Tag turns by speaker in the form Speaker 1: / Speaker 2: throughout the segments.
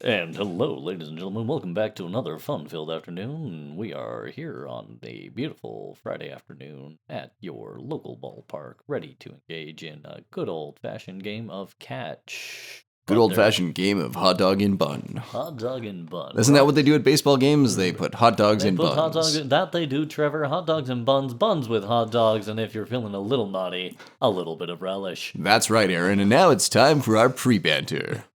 Speaker 1: And hello, ladies and gentlemen. Welcome back to another fun-filled afternoon. We are here on a beautiful Friday afternoon at your local ballpark, ready to engage in a good old-fashioned game of catch.
Speaker 2: Good old-fashioned game of hot dog and bun.
Speaker 1: Hot dog and bun.
Speaker 2: Isn't that what they do at baseball games? They put hot dogs in buns.
Speaker 1: Hot dogs. That they do, Trevor. Hot dogs and buns. Buns with hot dogs. And if you're feeling a little naughty, a little bit of relish.
Speaker 2: That's right, Aaron. And now it's time for our pre-banter.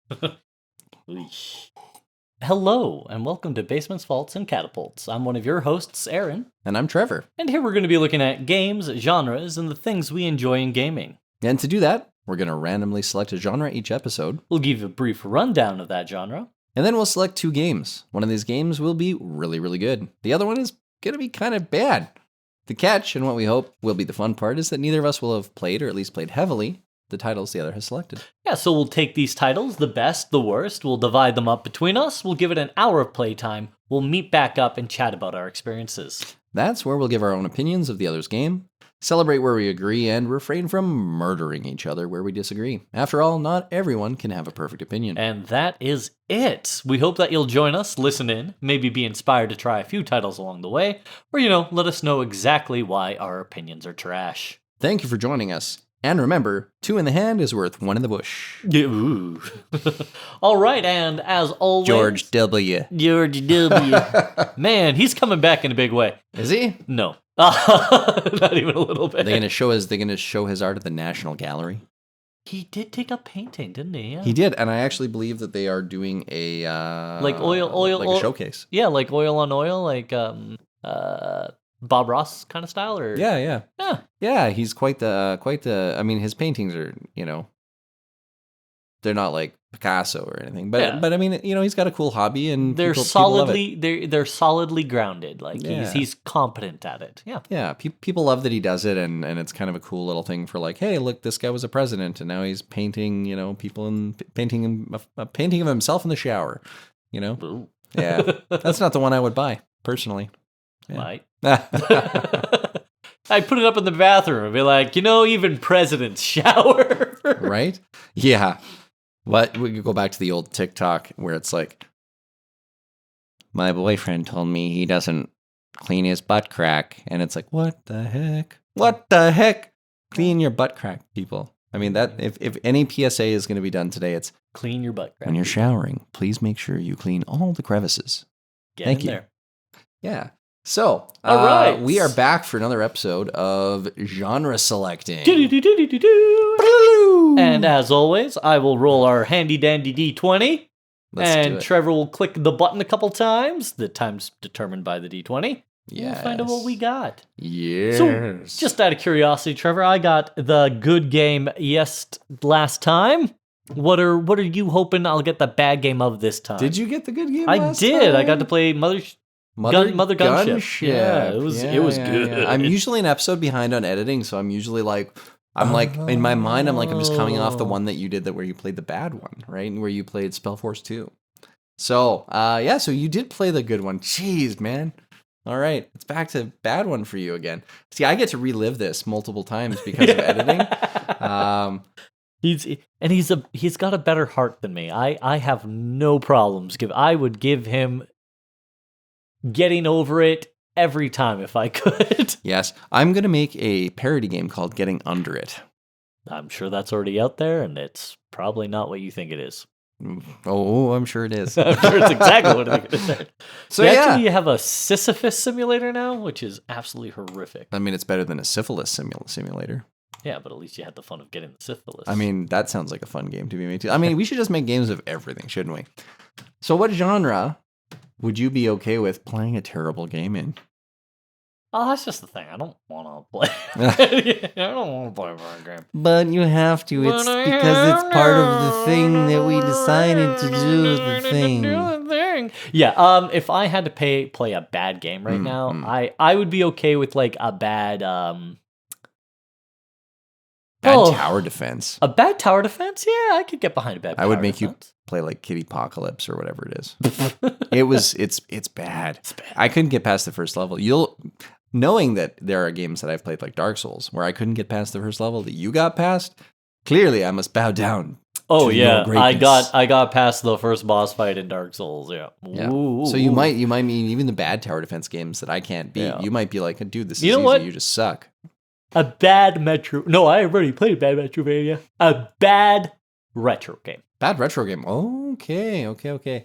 Speaker 1: Hello, and welcome to Basements, Faults, and Catapults. I'm one of your hosts, Aaron.
Speaker 2: And I'm Trevor.
Speaker 1: And here we're going to be looking at games, genres, and the things we enjoy in gaming.
Speaker 2: And to do that, we're going to randomly select a genre each episode.
Speaker 1: We'll give you a brief rundown of that genre.
Speaker 2: And then we'll select 2 games. One of these games will be really, really good. The other one is going to be kind of bad. The catch, and what we hope will be the fun part, is that neither of us will have played, or at least played heavily, the titles the other has selected.
Speaker 1: Yeah, so we'll take these titles, the best, the worst, we'll divide them up between us, we'll give it an hour of playtime, we'll meet back up and chat about our experiences.
Speaker 2: That's where we'll give our own opinions of the other's game, celebrate where we agree, and refrain from murdering each other where we disagree. After all, not everyone can have a perfect opinion.
Speaker 1: And that is it. We hope that you'll join us, listen in, maybe be inspired to try a few titles along the way, or, let us know exactly why our opinions are trash.
Speaker 2: Thank you for joining us. And remember, 2 in the hand is worth 1 in the bush.
Speaker 1: Yeah, ooh. All right, and as always...
Speaker 2: George W.
Speaker 1: George W. Man, he's coming back in a big way.
Speaker 2: Is he?
Speaker 1: No. Not even a little bit.
Speaker 2: They're gonna show his art at the National Gallery.
Speaker 1: He did take up painting, didn't he? Yeah.
Speaker 2: He did, and I actually believe that they are doing a...
Speaker 1: like
Speaker 2: a showcase.
Speaker 1: Yeah, like oil on oil, like Bob Ross kind of style, or...
Speaker 2: Yeah. Yeah, he's quite the, I mean, his paintings are, they're not like Picasso or anything, but I mean, he's got a cool hobby, and
Speaker 1: they're
Speaker 2: people
Speaker 1: solidly,
Speaker 2: love it.
Speaker 1: they're solidly grounded, like
Speaker 2: Yeah.
Speaker 1: he's competent at it. Yeah.
Speaker 2: Yeah, people love that he does it, and it's kind of a cool little thing for like, hey, look, this guy was a president, and now he's painting, people and painting a painting of himself in the shower,
Speaker 1: Ooh.
Speaker 2: Yeah, that's not the one I would buy, personally. Yeah.
Speaker 1: Might. I'd put it up in the bathroom and be like, even presidents shower.
Speaker 2: Right? Yeah. But we could go back to the old TikTok where it's like, my boyfriend told me he doesn't clean his butt crack. And it's like, what the heck? What the heck? Clean your butt crack, people. I mean, that if any PSA is going to be done today, it's
Speaker 1: clean your butt crack.
Speaker 2: When you're showering, please make sure you clean all the crevices.
Speaker 1: Thank you. There.
Speaker 2: Yeah. So,
Speaker 1: all right.
Speaker 2: We are back for another episode of genre selecting.
Speaker 1: And as always, I will roll our handy dandy D20. And Trevor will click the button a couple times. The time's determined by the D20.
Speaker 2: Yes.
Speaker 1: We'll find out what we got.
Speaker 2: Yes.
Speaker 1: So, just out of curiosity, Trevor, I got the good game last time. What are you hoping I'll get the bad game of this time?
Speaker 2: Did you get the good game
Speaker 1: last time? I did. I got to play Mother Gunship. Yeah, it was good.
Speaker 2: Yeah. I'm usually an episode behind on editing, so I'm usually like, in my mind, I'm just coming off the one that you did where you played the bad one, right? And where you played Spellforce 2. So, so you did play the good one. Jeez, man. All right, it's back to bad one for you again. See, I get to relive this multiple times because of editing.
Speaker 1: He's got a better heart than me. I have no problems. I would give him getting over it every time if I could.
Speaker 2: Yes, I'm going to make a parody game called Getting Under It.
Speaker 1: I'm sure that's already out there, and it's probably not what you think it is.
Speaker 2: Oh, I'm sure it is.
Speaker 1: I'm sure it's exactly what it is.
Speaker 2: So
Speaker 1: actually, you have a Sisyphus simulator now, which is absolutely horrific.
Speaker 2: I mean, it's better than a syphilis simulator.
Speaker 1: Yeah, but at least you had the fun of getting the syphilis.
Speaker 2: I mean, that sounds like a fun game to be made too. I mean, we should just make games of everything, shouldn't we? So what genre would you be okay with playing a terrible game in?
Speaker 1: Oh, that's just the thing. I don't want to play. I don't want to play a bad game.
Speaker 2: But you have to. It's because it's part of the thing that we decided to do. The thing.
Speaker 1: Yeah. If I had to play a bad game right now, I would be okay with like a bad
Speaker 2: tower defense.
Speaker 1: A bad tower defense? Yeah, I could get behind a bad tower defense.
Speaker 2: I would make you play like Kitty Apocalypse or whatever it is. It's bad. It's bad. I couldn't get past the first level. Knowing that there are games that I've played like Dark Souls where I couldn't get past the first level that you got past, clearly I must bow down
Speaker 1: Oh
Speaker 2: to your
Speaker 1: yeah,
Speaker 2: greatness.
Speaker 1: I got past the first boss fight in Dark Souls. Yeah.
Speaker 2: Yeah.
Speaker 1: Ooh,
Speaker 2: So
Speaker 1: ooh,
Speaker 2: you
Speaker 1: ooh.
Speaker 2: might mean even the bad tower defense games that I can't beat.
Speaker 1: Yeah.
Speaker 2: You might be like, dude, this
Speaker 1: You
Speaker 2: is
Speaker 1: know
Speaker 2: easy.
Speaker 1: what?
Speaker 2: You just suck.
Speaker 1: A bad Metro. No, I already played bad Metrovania. A bad retro game.
Speaker 2: Bad retro game. Okay.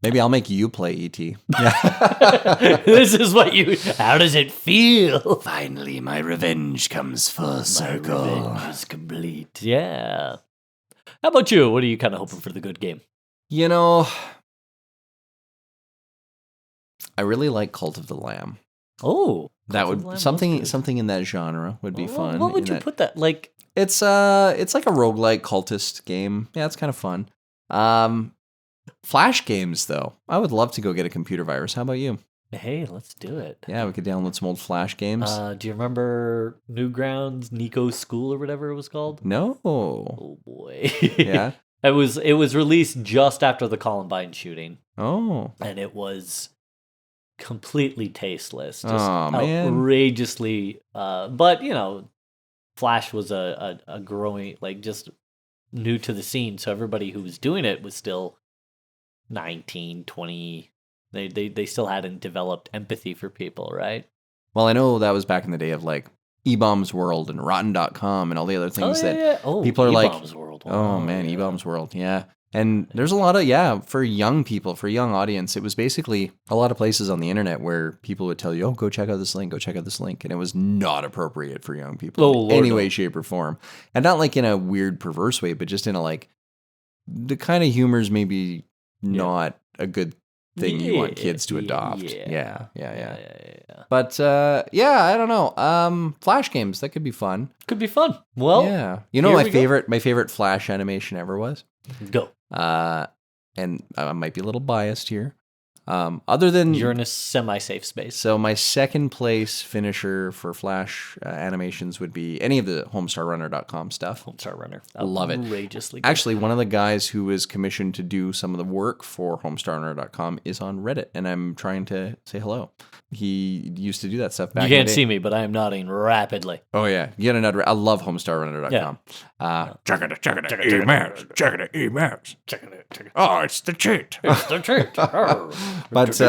Speaker 2: Maybe I'll make you play ET. Yeah.
Speaker 1: This is what you. How does it feel?
Speaker 2: Finally, my revenge comes full
Speaker 1: My revenge is complete. Yeah. How about you? What are you kind of hoping for the good game?
Speaker 2: You know, I really like Cult of the Lamb.
Speaker 1: Oh,
Speaker 2: That
Speaker 1: Cult of the Lamb
Speaker 2: would
Speaker 1: was
Speaker 2: something
Speaker 1: good.
Speaker 2: something in that genre would be
Speaker 1: Well,
Speaker 2: fun.
Speaker 1: what would
Speaker 2: in
Speaker 1: you
Speaker 2: that-
Speaker 1: put that like?
Speaker 2: It's like a roguelike cultist game. Yeah, it's kind of fun. Flash games though. I would love to go get a computer virus. How about you?
Speaker 1: Hey, let's do it.
Speaker 2: Yeah, we could download some old Flash games.
Speaker 1: Do you remember Newgrounds, Nico's School, or whatever it was called?
Speaker 2: No.
Speaker 1: Oh boy.
Speaker 2: Yeah.
Speaker 1: It was released just after the Columbine shooting,
Speaker 2: Oh.
Speaker 1: and it was completely tasteless, just
Speaker 2: Aw, man.
Speaker 1: outrageously. But you know, Flash was a growing, like, just new to the scene, so everybody who was doing it was still 19, 20. They still hadn't developed empathy for people, right?
Speaker 2: Well, I know that was back in the day of like eBombs World and Rotten.com and all the other things that
Speaker 1: Oh,
Speaker 2: people are like,
Speaker 1: E-Bombs World.
Speaker 2: oh
Speaker 1: Wow,
Speaker 2: man,
Speaker 1: yeah.
Speaker 2: eBombs World, yeah. And there's a lot of, for young people, for young audience, it was basically a lot of places on the internet where people would tell you, oh, go check out this link, go check out this link. And it was not appropriate for young people
Speaker 1: Oh,
Speaker 2: in
Speaker 1: Lord,
Speaker 2: any
Speaker 1: no.
Speaker 2: way, shape, or form. And not like in a weird, perverse way, but just in a like, the kind of humor's maybe not a good thing you want kids to adopt. Yeah. But I don't know. Flash games, that could be fun.
Speaker 1: Could be fun. Well,
Speaker 2: Yeah. You know
Speaker 1: here
Speaker 2: my
Speaker 1: we go.
Speaker 2: favorite Flash animation ever was?
Speaker 1: Go.
Speaker 2: And I might be a little biased here. Other than
Speaker 1: You're in a semi-safe space.
Speaker 2: so my second place finisher for Flash animations would be any of the HomestarRunner.com stuff.
Speaker 1: Homestar Runner.
Speaker 2: Love it.
Speaker 1: Outrageously good.
Speaker 2: Actually, one of the guys who was commissioned to do some of the work for HomestarRunner.com is on Reddit, and I'm trying to say hello. He used to do that stuff back
Speaker 1: You
Speaker 2: in the
Speaker 1: can't
Speaker 2: day.
Speaker 1: see me, but I am nodding rapidly.
Speaker 2: Oh yeah, get another. I love HomestarRunner.com.
Speaker 3: Check it, emails. Check it, emails.
Speaker 1: Check it.
Speaker 3: Oh, it's the cheat.
Speaker 1: It's the trick.
Speaker 2: But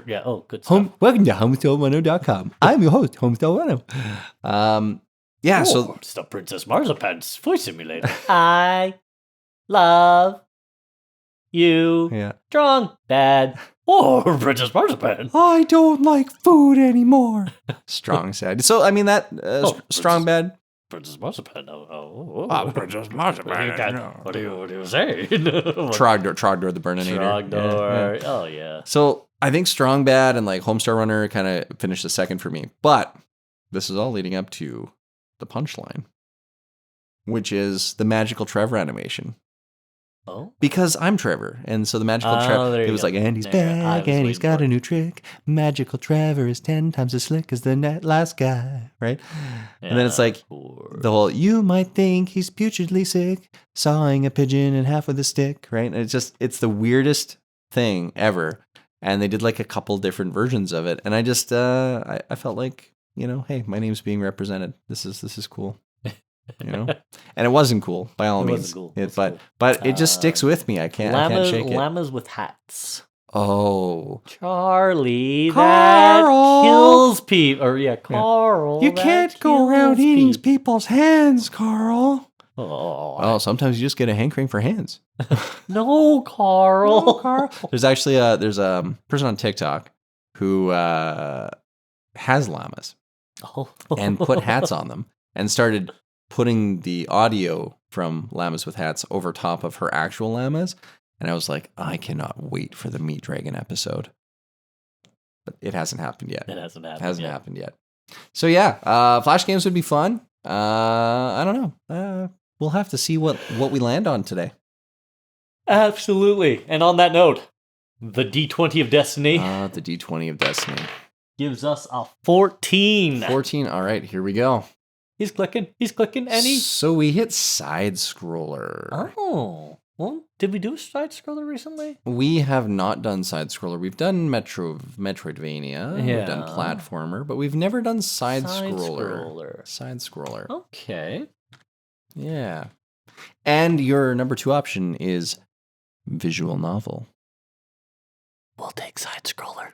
Speaker 1: Yeah, oh, good stuff.
Speaker 2: welcome to HomestarRunner.com. I'm your host, HomestarRunner. Yeah, so
Speaker 1: Oh, it's the Princess Marzipan's voice simulator. I love you.
Speaker 2: yeah.
Speaker 1: Strong, bad, or Princess Marzipan.
Speaker 2: I don't like food anymore. Strong sad. So I mean that strong bad.
Speaker 1: Princess Marzipan.
Speaker 3: Princess Marzipan.
Speaker 1: What do you say?
Speaker 2: Trogdor the Burninator.
Speaker 1: Trogdor. Oh, yeah.
Speaker 2: So I think strong bad and like Homestar Runner kind of finished the second for me. But this is all leading up to the punchline, which is the magical Trevor animation.
Speaker 1: Oh?
Speaker 2: Because I'm Trevor, and so the magical
Speaker 1: Oh,
Speaker 2: Trevor,
Speaker 1: there
Speaker 2: it
Speaker 1: you
Speaker 2: was
Speaker 1: go.
Speaker 2: like, and he's
Speaker 1: There, I
Speaker 2: back,
Speaker 1: was
Speaker 2: and he's
Speaker 1: waiting
Speaker 2: got
Speaker 1: for
Speaker 2: a
Speaker 1: it.
Speaker 2: new trick. Magical Trevor is 10 times as slick as the last guy, right? And then it's like the whole, you might think he's putridly sick, sawing a pigeon in half with a stick, right? And it's the weirdest thing ever. And they did like a couple different versions of it, and I just, I felt like, hey, my name's being represented. This is cool. And it wasn't cool by all
Speaker 1: It
Speaker 2: means.
Speaker 1: wasn't cool. It was cool.
Speaker 2: But it just sticks with me. I can't shake it.
Speaker 1: Llamas with hats.
Speaker 2: Oh,
Speaker 1: Charlie,
Speaker 2: Carl!
Speaker 1: that kills people. Or yeah, Carl.
Speaker 2: you
Speaker 1: that
Speaker 2: can't go around
Speaker 1: kills
Speaker 2: eating
Speaker 1: people.
Speaker 2: people's hands, Carl.
Speaker 1: Oh,
Speaker 2: Well, sometimes you just get a hankering for hands.
Speaker 1: no, Carl.
Speaker 2: Oh, Carl. There's actually there's a person on TikTok who has llamas and put hats on them and started putting the audio from Llamas with Hats over top of her actual llamas. And I was like, I cannot wait for the Meat Dragon episode. But it hasn't happened yet.
Speaker 1: It hasn't happened.
Speaker 2: Hasn't
Speaker 1: yet.
Speaker 2: happened yet. So yeah, Flash games would be fun. I don't know. We'll have to see what we land on today.
Speaker 1: Absolutely. And on that note, the D20 of Destiny
Speaker 2: The D20 of Destiny.
Speaker 1: gives us a 14.
Speaker 2: 14. All right, here we go.
Speaker 1: He's clicking, and he...
Speaker 2: So we hit side scroller.
Speaker 1: Oh. Well, did we do a side scroller recently?
Speaker 2: We have not done side scroller. We've done Metroidvania. We've
Speaker 1: Yeah.
Speaker 2: done platformer, but we've never done side scroller.
Speaker 1: Scroller.
Speaker 2: Side scroller.
Speaker 1: Okay.
Speaker 2: Yeah. And your number 2 option is visual novel.
Speaker 1: We'll take side scroller.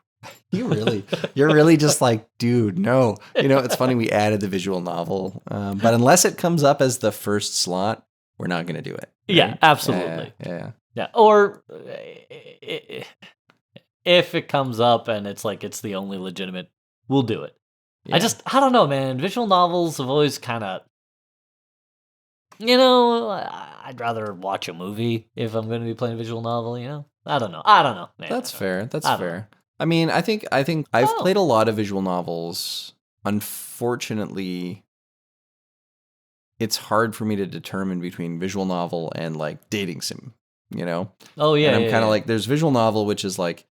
Speaker 2: You're really just like, dude, no. You know, it's funny we added the visual novel, but unless it comes up as the first slot, we're not going to do it. Right?
Speaker 1: Yeah, absolutely.
Speaker 2: Yeah.
Speaker 1: Or if it comes up and it's like it's the only legitimate, we'll do it.
Speaker 2: Yeah.
Speaker 1: I don't know, man. Visual novels have always kind of, I'd rather watch a movie if I'm going to be playing a visual novel, I don't know, man.
Speaker 2: That's fair. That's
Speaker 1: I don't
Speaker 2: fair. I mean, I think I've
Speaker 1: Oh.
Speaker 2: played a lot of visual novels. Unfortunately, it's hard for me to determine between visual novel and like dating sim,
Speaker 1: Oh, yeah.
Speaker 2: And I'm
Speaker 1: yeah,
Speaker 2: kind of
Speaker 1: yeah.
Speaker 2: like, there's visual novel, which is like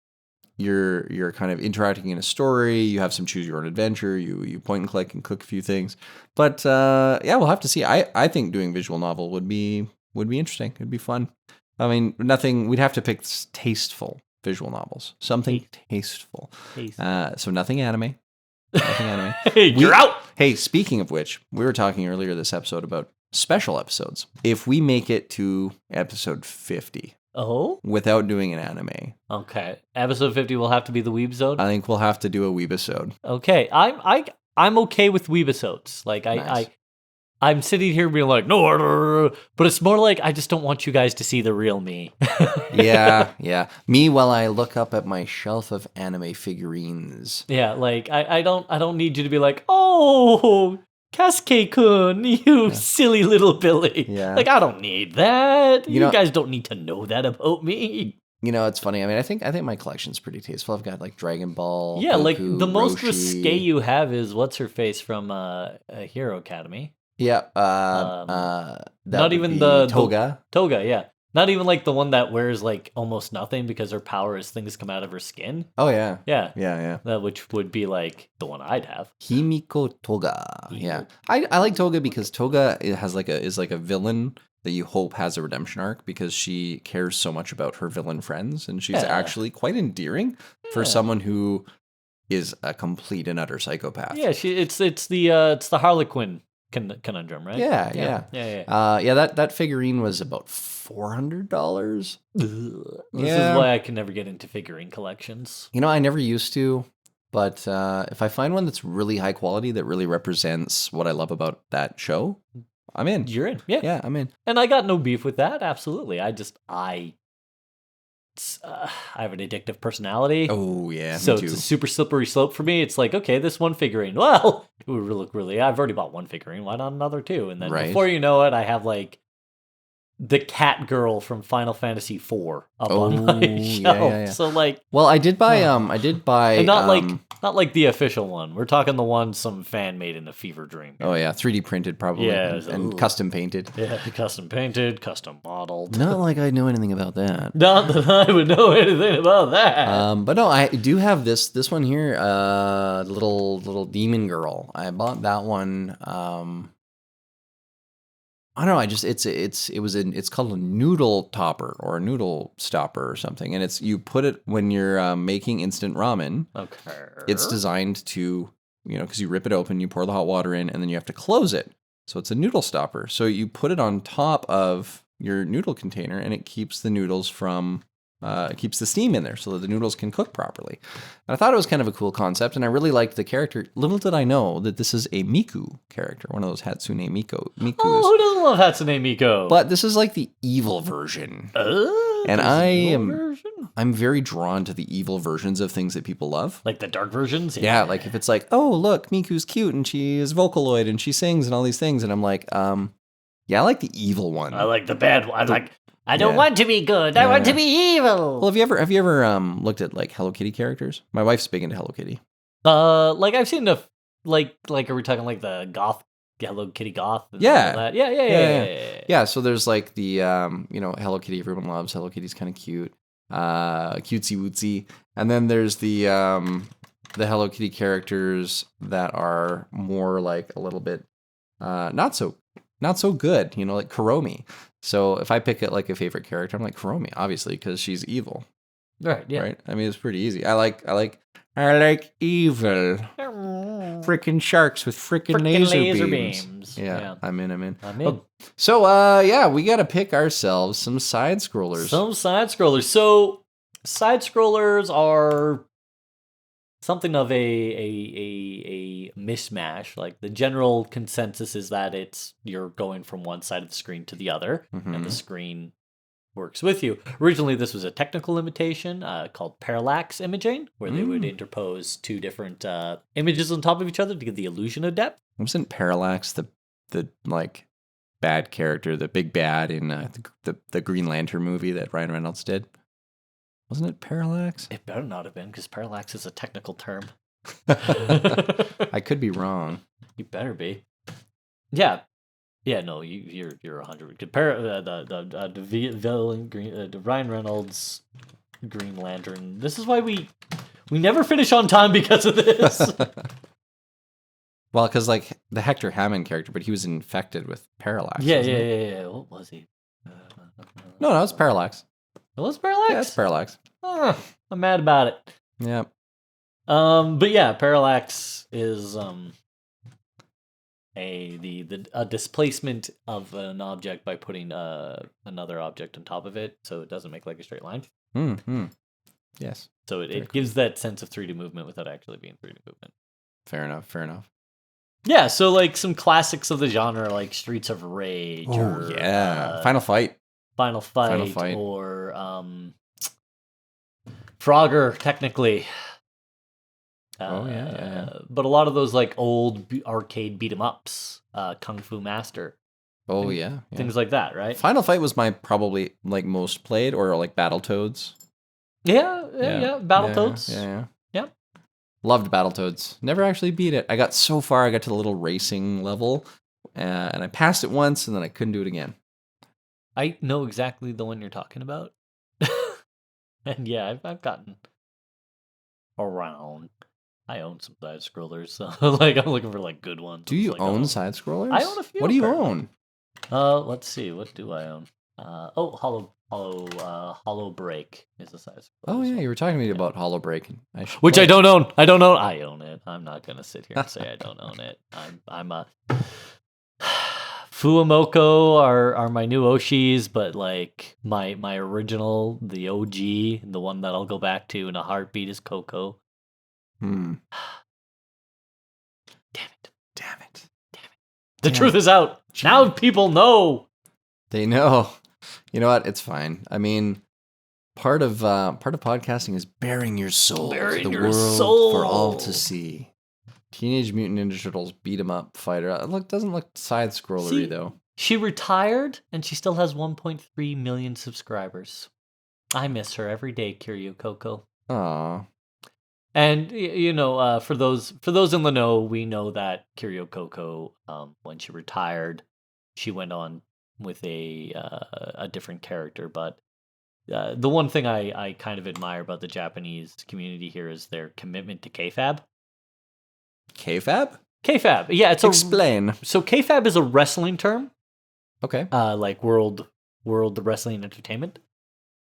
Speaker 2: you're kind of interacting in a story. You have some choose your own adventure. You point and click and cook a few things. But yeah, we'll have to see. I think doing visual novel would be interesting. It'd be fun. I mean, nothing. We'd have to pick tasteful visual novels. Something tasteful. So nothing anime. Nothing anime.
Speaker 1: Hey, you're out.
Speaker 2: Hey, speaking of which, we were talking earlier this episode about special episodes. If we make it to episode 50
Speaker 1: Oh,
Speaker 2: without doing an anime,
Speaker 1: okay. Episode 50 will have to be the Weebisode.
Speaker 2: I think we'll have to do a Weebisode.
Speaker 1: Okay, I'm okay with Weebisodes. Like
Speaker 2: Nice.
Speaker 1: I'm sitting here being like, no, but it's more like I just don't want you guys to see the real me.
Speaker 2: Yeah. Me while I look up at my shelf of anime figurines.
Speaker 1: Yeah, like I don't need you to be like, oh, Cascade-kun, you silly little Billy.
Speaker 2: Yeah.
Speaker 1: Like I don't need that.
Speaker 2: You
Speaker 1: You,
Speaker 2: know-
Speaker 1: guys don't need to know that about me.
Speaker 2: It's funny. I mean, I think my collection's pretty tasteful. I've got like Dragon Ball.
Speaker 1: Yeah, like
Speaker 2: Goku,
Speaker 1: the most
Speaker 2: Roshi.
Speaker 1: risque you have is what's her face from Hero Academy.
Speaker 2: Yeah.
Speaker 1: Not
Speaker 2: That
Speaker 1: even
Speaker 2: would
Speaker 1: the
Speaker 2: be Toga.
Speaker 1: Toga, yeah. Not even like the one that wears like almost nothing because her power is things come out of her skin.
Speaker 2: Oh yeah.
Speaker 1: Yeah.
Speaker 2: Yeah.
Speaker 1: Which would be like the one I'd have.
Speaker 2: Himiko Toga. Yeah. I like Toga because Toga is like a villain that you hope has a redemption arc because she cares so much about her villain friends and she's
Speaker 1: Yeah.
Speaker 2: actually quite endearing for
Speaker 1: Yeah.
Speaker 2: someone who is a complete and utter psychopath.
Speaker 1: Yeah, it's the Harlequin conundrum, right?
Speaker 2: Yeah.
Speaker 1: Yeah.
Speaker 2: That figurine was about $400.
Speaker 1: This
Speaker 2: Yeah.
Speaker 1: is why I can never get into figurine collections.
Speaker 2: I never used to, but if I find one that's really high quality that really represents what I love about that show, I'm in.
Speaker 1: You're in, yeah.
Speaker 2: Yeah, I'm in.
Speaker 1: And I got no beef with that. Absolutely. I have an addictive personality.
Speaker 2: Oh yeah,
Speaker 1: So
Speaker 2: me too.
Speaker 1: it's a super slippery slope for me. It's like, okay, this one figurine. Well, it would look really. I've already bought one figurine. Why not another two? And then
Speaker 2: Right.
Speaker 1: before you know it, I have like the cat girl from Final Fantasy IV up on my
Speaker 2: yeah,
Speaker 1: shelf.
Speaker 2: yeah.
Speaker 1: So like,
Speaker 2: Well, I did buy
Speaker 1: and not like the official one. We're talking the one some fan made in a fever dream.
Speaker 2: Oh yeah, 3D printed probably,
Speaker 1: Yeah,
Speaker 2: and
Speaker 1: ooh.
Speaker 2: custom painted.
Speaker 1: Yeah, custom painted, custom modeled.
Speaker 2: Not like I know anything about that.
Speaker 1: Not that I would know anything about that.
Speaker 2: But no, I do have this one here, little demon girl. I bought that one. I don't know. It's called a noodle topper or a noodle stopper or something, and you put it when you're making instant ramen.
Speaker 1: Okay.
Speaker 2: It's designed to, because you rip it open, you pour the hot water in, and then you have to close it. So it's a noodle stopper. So you put it on top of your noodle container, and it keeps the noodles from. It keeps the steam in there so that the noodles can cook properly. And I thought it was kind of a cool concept, and I really liked the character. Little did I know that this is a Miku character, one of those Hatsune Mikus.
Speaker 1: Oh, who doesn't love Hatsune Miku?
Speaker 2: But this is like the evil version. And I'm very drawn to the evil versions of things that people love.
Speaker 1: like the dark versions.
Speaker 2: Yeah, like if it's like, oh, look, Miku's cute and she is Vocaloid and she sings and all these things. And I'm like, yeah, I like the evil one.
Speaker 1: I like the bad one. I don't
Speaker 2: Yeah.
Speaker 1: want to be good. I want to be evil.
Speaker 2: Well, have you ever looked at like Hello Kitty characters? My wife's big into Hello Kitty.
Speaker 1: Like I've seen like are we talking like the goth Hello Kitty goth? And
Speaker 2: Yeah.
Speaker 1: all that? Yeah.
Speaker 2: Yeah, so there's like the Hello Kitty everyone loves. Hello Kitty's kind of cute, cutesy wootsy, and then there's the Hello Kitty characters that are more like a little bit not so good, like Kuromi. So if I pick like a favorite character, I'm like Kuromi, obviously, because she's evil.
Speaker 1: Right. Yeah.
Speaker 2: Right? I mean, it's pretty easy. I like I like evil. Freaking sharks with freaking
Speaker 1: Frickin'
Speaker 2: laser
Speaker 1: laser
Speaker 2: beams.
Speaker 1: beams.
Speaker 2: Yeah,
Speaker 1: Yeah.
Speaker 2: I'm in.
Speaker 1: I'm in.
Speaker 2: Oh, so, yeah, we got to pick ourselves some side scrollers.
Speaker 1: Some side scrollers. So, side scrollers are something of a mishmash. Like the general consensus is that you're going from one side of the screen to the other, and the screen works with you. Originally, this was a technical limitation called parallax imaging, where they would interpose two different images on top of each other to give the illusion of depth.
Speaker 2: Wasn't Parallax the like bad character, the big bad in the Green Lantern movie that Ryan Reynolds did? Wasn't it Parallax?
Speaker 1: It better not have been, because parallax is a technical term.
Speaker 2: I could be wrong.
Speaker 1: You better be. Yeah. Yeah, no, you're 100. Compare the villain the Ryan Reynolds Green Lantern. This is why we never finish on time because of this.
Speaker 2: Well, because like the Hector Hammond character, but he was infected with parallax.
Speaker 1: Yeah. What was he?
Speaker 2: No, it's parallax.
Speaker 1: It was parallax.
Speaker 2: Yeah, it's parallax.
Speaker 1: I'm mad about it.
Speaker 2: Yeah.
Speaker 1: But yeah, parallax is a displacement of an object by putting another object on top of it, so it doesn't make like a straight line.
Speaker 2: Yes.
Speaker 1: So it gives that sense of 3D movement without actually being 3D movement.
Speaker 2: Fair enough.
Speaker 1: Yeah, so like some classics of the genre, like Streets of Rage.
Speaker 2: Oh yeah, Final Fight,
Speaker 1: or Frogger, technically.
Speaker 2: Yeah.
Speaker 1: But a lot of those like old arcade beat 'em ups, Kung Fu Master.
Speaker 2: Oh yeah.
Speaker 1: Things like that, right?
Speaker 2: Final Fight was my probably like most played, or like Battletoads.
Speaker 1: Yeah. Battletoads.
Speaker 2: Yeah.
Speaker 1: Yep.
Speaker 2: Loved Battletoads. Never actually beat it. I got so far, I got to the little racing level, and I passed it once, and then I couldn't do it again.
Speaker 1: I know exactly the one you're talking about. And yeah, I've gotten around. I own some side scrollers, so like I'm looking for like good ones.
Speaker 2: Do you
Speaker 1: like,
Speaker 2: own side scrollers?
Speaker 1: I own a few.
Speaker 2: What do you
Speaker 1: apparently.
Speaker 2: own?
Speaker 1: Let's see. What do I own? Hollow Break is a side scroller.
Speaker 2: Oh yeah, you were talking to me about Hollow Break,
Speaker 1: which I don't own. I don't own. I own it. I'm not gonna sit here and say I don't own it. I'm a Fuamoko are my new Oshis, but like my original, the OG, the one that I'll go back to in a heartbeat is Coco.
Speaker 2: Damn it.
Speaker 1: The truth is out. Now people know.
Speaker 2: They know. You know what? It's fine. I mean, part of podcasting is bearing your soul to the world for all to see. Teenage Mutant Ninja Turtles beat 'em up fighter. Doesn't look side scrollery though.
Speaker 1: She retired and she still has 1.3 million subscribers. I miss her every day, Kiryu Coco.
Speaker 2: Aww.
Speaker 1: And for those in the know, we know that Kiryu Coco, when she retired, she went on with a different character. But the one thing I kind of admire about the Japanese community here is their commitment to kayfabe.
Speaker 2: Kayfabe?
Speaker 1: Kayfabe, yeah.
Speaker 2: Explain.
Speaker 1: So kayfabe is a wrestling term.
Speaker 2: Okay.
Speaker 1: Like world wrestling entertainment.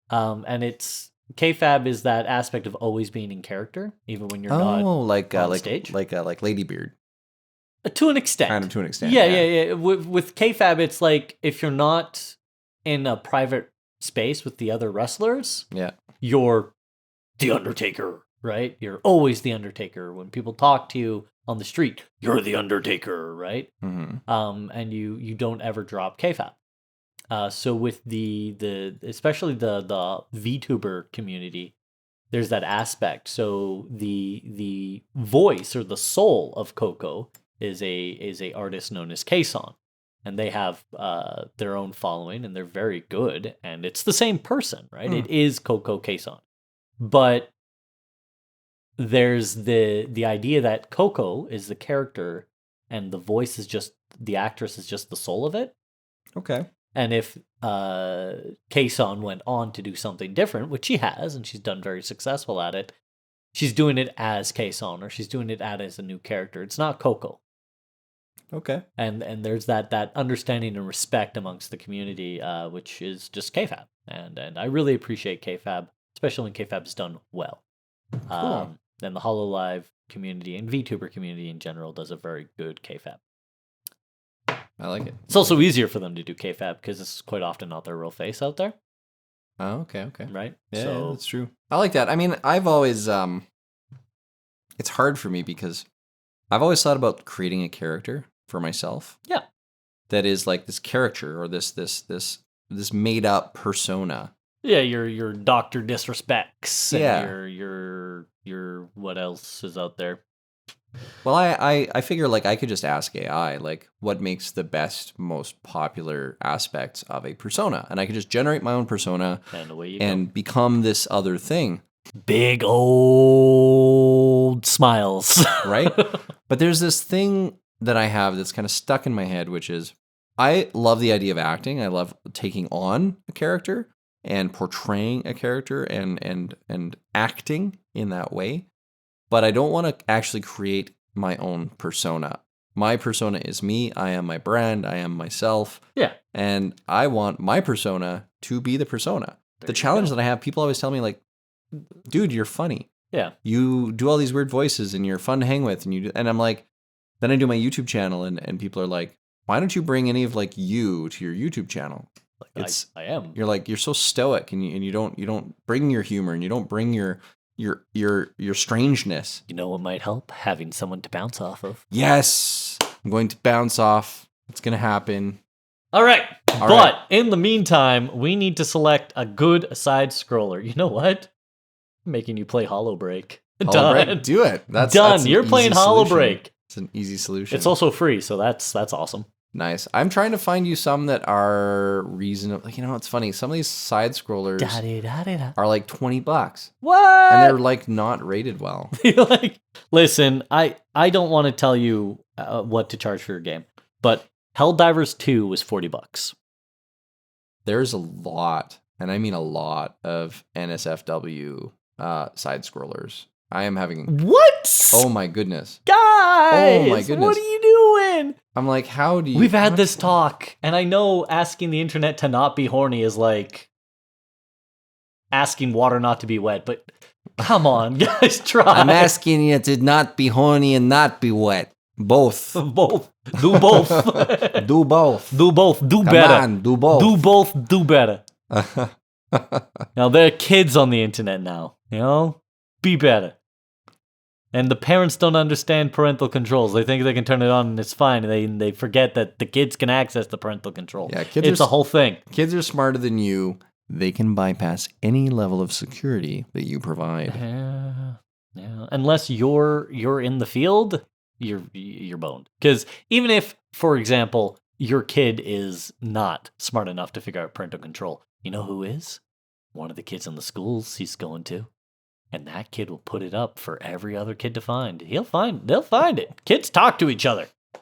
Speaker 1: And it's kayfabe is that aspect of always being in character, even when you're not on stage.
Speaker 2: like Ladybeard.
Speaker 1: To an extent.
Speaker 2: Kind of to an extent.
Speaker 1: Yeah. With kayfabe, it's like if you're not in a private space with the other wrestlers, you're the Undertaker, right? You're always the Undertaker. When people talk to you on the street, you're the Undertaker, right?
Speaker 2: Mm-hmm.
Speaker 1: And you don't ever drop kayfabe. So with the especially the VTuber community, there's that aspect. So the voice or the soul of Coco is a artist known as Kason, and they have their own following, and they're very good. And it's the same person, right? It is Coco Kason, but there's the idea that Coco is the character, and the voice is just the actress is just the soul of it.
Speaker 2: Okay.
Speaker 1: And if Kason went on to do something different, which she has, and she's done very successful at it, she's doing it as Kason, or she's doing it as a new character. It's not Coco.
Speaker 2: Okay.
Speaker 1: And there's that understanding and respect amongst the community, which is just kayfabe. And I really appreciate kayfabe, especially when kayfabe is done well.
Speaker 2: Cool.
Speaker 1: And the HoloLive community and VTuber community in general does a very good KFAB.
Speaker 2: I like it.
Speaker 1: It's also easier for them to do KFAB because it's quite often not their real face out there,
Speaker 2: Oh, okay.
Speaker 1: right?
Speaker 2: Yeah,
Speaker 1: So
Speaker 2: that's true. I like that. I mean, I've always it's hard for me because I've always thought about creating a character for myself.
Speaker 1: Yeah.
Speaker 2: That is like this character or this made up persona.
Speaker 1: yeah, your Doctor Disrespects. And
Speaker 2: Yeah.
Speaker 1: your what else is out there?
Speaker 2: Well, I figure like I could just ask AI like what makes the best, most popular aspects of a persona, and I could just generate my own persona
Speaker 1: And away you
Speaker 2: and become this other thing,
Speaker 1: go. Big old smiles.
Speaker 2: right? But there's this thing that I have that's kind of stuck in my head, which is I love the idea of acting. I love taking on a character and portraying a character and acting in that way. But I don't want to actually create my own persona. My persona is me. I am my brand. I am myself.
Speaker 1: Yeah.
Speaker 2: And I want my persona to be the persona.
Speaker 1: There
Speaker 2: The
Speaker 1: you
Speaker 2: challenge
Speaker 1: go.
Speaker 2: that I have, people always tell me like, dude, you're funny.
Speaker 1: Yeah.
Speaker 2: You do all these weird voices and you're fun to hang with. And I'm like, then I do my YouTube channel and people are like, why don't you bring any of like you to your YouTube channel?
Speaker 1: Like,
Speaker 2: It's
Speaker 1: I am.
Speaker 2: you're like you're so stoic and you don't bring your humor and you don't bring your strangeness.
Speaker 1: You know what might help? Having someone to bounce off of.
Speaker 2: Yes, I'm going to bounce off. It's gonna happen.
Speaker 1: All right.
Speaker 2: All
Speaker 1: but
Speaker 2: right.
Speaker 1: in the meantime, we need to select a good side scroller. You know what? I'm making you play Hollow Break.
Speaker 2: Hollow
Speaker 1: Done.
Speaker 2: Break, do it. That's
Speaker 1: Done.
Speaker 2: an
Speaker 1: You're
Speaker 2: easy
Speaker 1: playing Hollow
Speaker 2: solution.
Speaker 1: Break.
Speaker 2: It's an easy solution.
Speaker 1: It's also free, so that's awesome.
Speaker 2: nice. I'm trying to find you some that are reasonable. You know, it's funny. Some of these side scrollers
Speaker 1: Da-de-da-de-da.
Speaker 2: are like $20,
Speaker 1: What?
Speaker 2: and they're like not rated well.
Speaker 1: You're like, listen, I don't want to tell you what to charge for your game, but Helldivers 2 was $40.
Speaker 2: There's a lot, and I mean a lot, of NSFW side scrollers. I am having.
Speaker 1: What?
Speaker 2: Oh my goodness.
Speaker 1: Guys,
Speaker 2: my goodness.
Speaker 1: what are you doing?
Speaker 2: I'm like, how do you?
Speaker 1: We've had this talk, and I know asking the internet to not be horny is like asking water not to be wet, but come on, guys, try.
Speaker 2: I'm asking you to not be horny and not be wet. Both.
Speaker 1: both. Do both.
Speaker 2: Do both.
Speaker 1: Do both. Do
Speaker 2: Come
Speaker 1: better.
Speaker 2: on, do both.
Speaker 1: Do both. Do better. Now, there are kids on the internet now, you know? Be better. And the parents don't understand parental controls. They think they can turn it on and it's fine. And they forget that the kids can access the parental control.
Speaker 2: Yeah, kids
Speaker 1: It's
Speaker 2: are
Speaker 1: a whole thing.
Speaker 2: Kids are smarter than you. They can bypass any level of security that you provide.
Speaker 1: Yeah. Unless you're in the field, you're boned. Because even if, for example, your kid is not smart enough to figure out parental control, you know who is? One of the kids in the schools he's going to. And that kid will put it up for every other kid to find. They'll find it. Kids talk to each other. All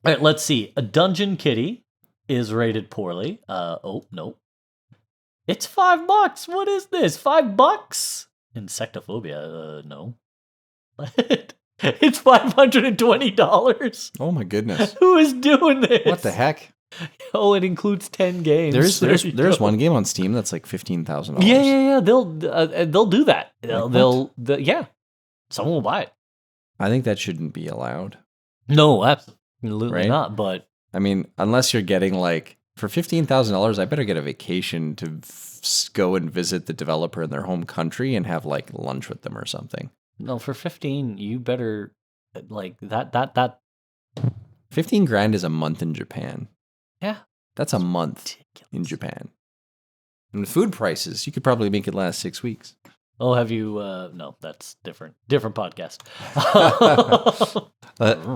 Speaker 1: right, let's see. A Dungeon Kitty is rated poorly. Oh, no. It's $5. What is this? $5? Insectophobia, no. It's $520.
Speaker 2: Oh my goodness.
Speaker 1: Who is doing this?
Speaker 2: What the heck?
Speaker 1: Oh, it includes 10 games.
Speaker 2: There's one game on Steam that's like $15,000.
Speaker 1: Yeah. They'll do that. Yeah. Someone will buy it.
Speaker 2: I think that shouldn't be allowed.
Speaker 1: No, absolutely
Speaker 2: Right?
Speaker 1: not. But
Speaker 2: I mean, unless you're getting like for $15,000, I better get a vacation to go and visit the developer in their home country and have like lunch with them or something.
Speaker 1: no, for 15, you better like that.
Speaker 2: 15 grand is a month in Japan.
Speaker 1: Yeah.
Speaker 2: That's a month in Japan. And with food prices, you could probably make it last 6 weeks.
Speaker 1: Oh, have you? No, that's different. Different podcast.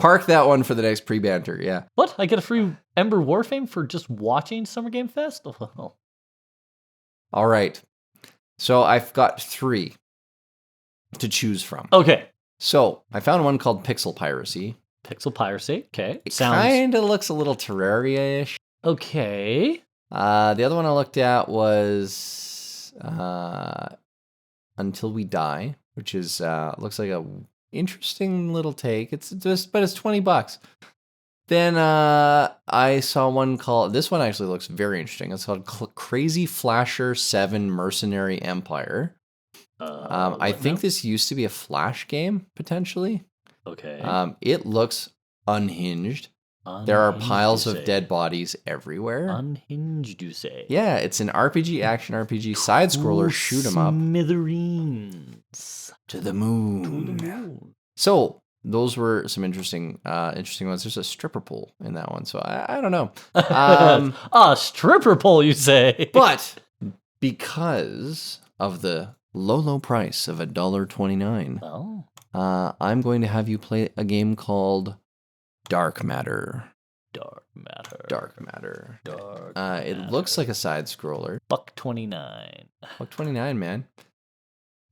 Speaker 2: Park that one for the next pre-banter. Yeah.
Speaker 1: What? I get a free Ember Warframe for just watching Summer Game Fest? Oh.
Speaker 2: All right. So I've got 3 to choose from.
Speaker 1: Okay.
Speaker 2: So I found one called Pixel Piracy.
Speaker 1: Pixel Piracy. Okay.
Speaker 2: It kind of looks a little Terraria-ish.
Speaker 1: Okay.
Speaker 2: The other one I looked at was Until We Die, which is looks like a interesting little take. But it's $20. Then I saw one called. This one actually looks very interesting. It's called Crazy Flasher 7 Mercenary Empire. I
Speaker 1: What
Speaker 2: think
Speaker 1: now?
Speaker 2: this used to be a Flash game, potentially.
Speaker 1: Okay.
Speaker 2: It looks unhinged. There are
Speaker 1: Unhinged,
Speaker 2: piles
Speaker 1: you
Speaker 2: of
Speaker 1: say.
Speaker 2: dead bodies everywhere.
Speaker 1: Unhinged, you say.
Speaker 2: Yeah, it's an RPG, action RPG, side scroller, shoot 'em up.
Speaker 1: Smithereens.
Speaker 2: To the
Speaker 1: To
Speaker 2: moon.
Speaker 1: the moon.
Speaker 2: So those were some interesting ones. There's a stripper pole in that one, so I don't know.
Speaker 1: A stripper pole, you say?
Speaker 2: But because of the low price of $1.29,
Speaker 1: Oh.
Speaker 2: I'm going to have you play a game called Dark Matter.
Speaker 1: Dark matter.
Speaker 2: Dark Matter.
Speaker 1: Dark
Speaker 2: It looks like a side scroller.
Speaker 1: Buck 29.
Speaker 2: Buck 29, man.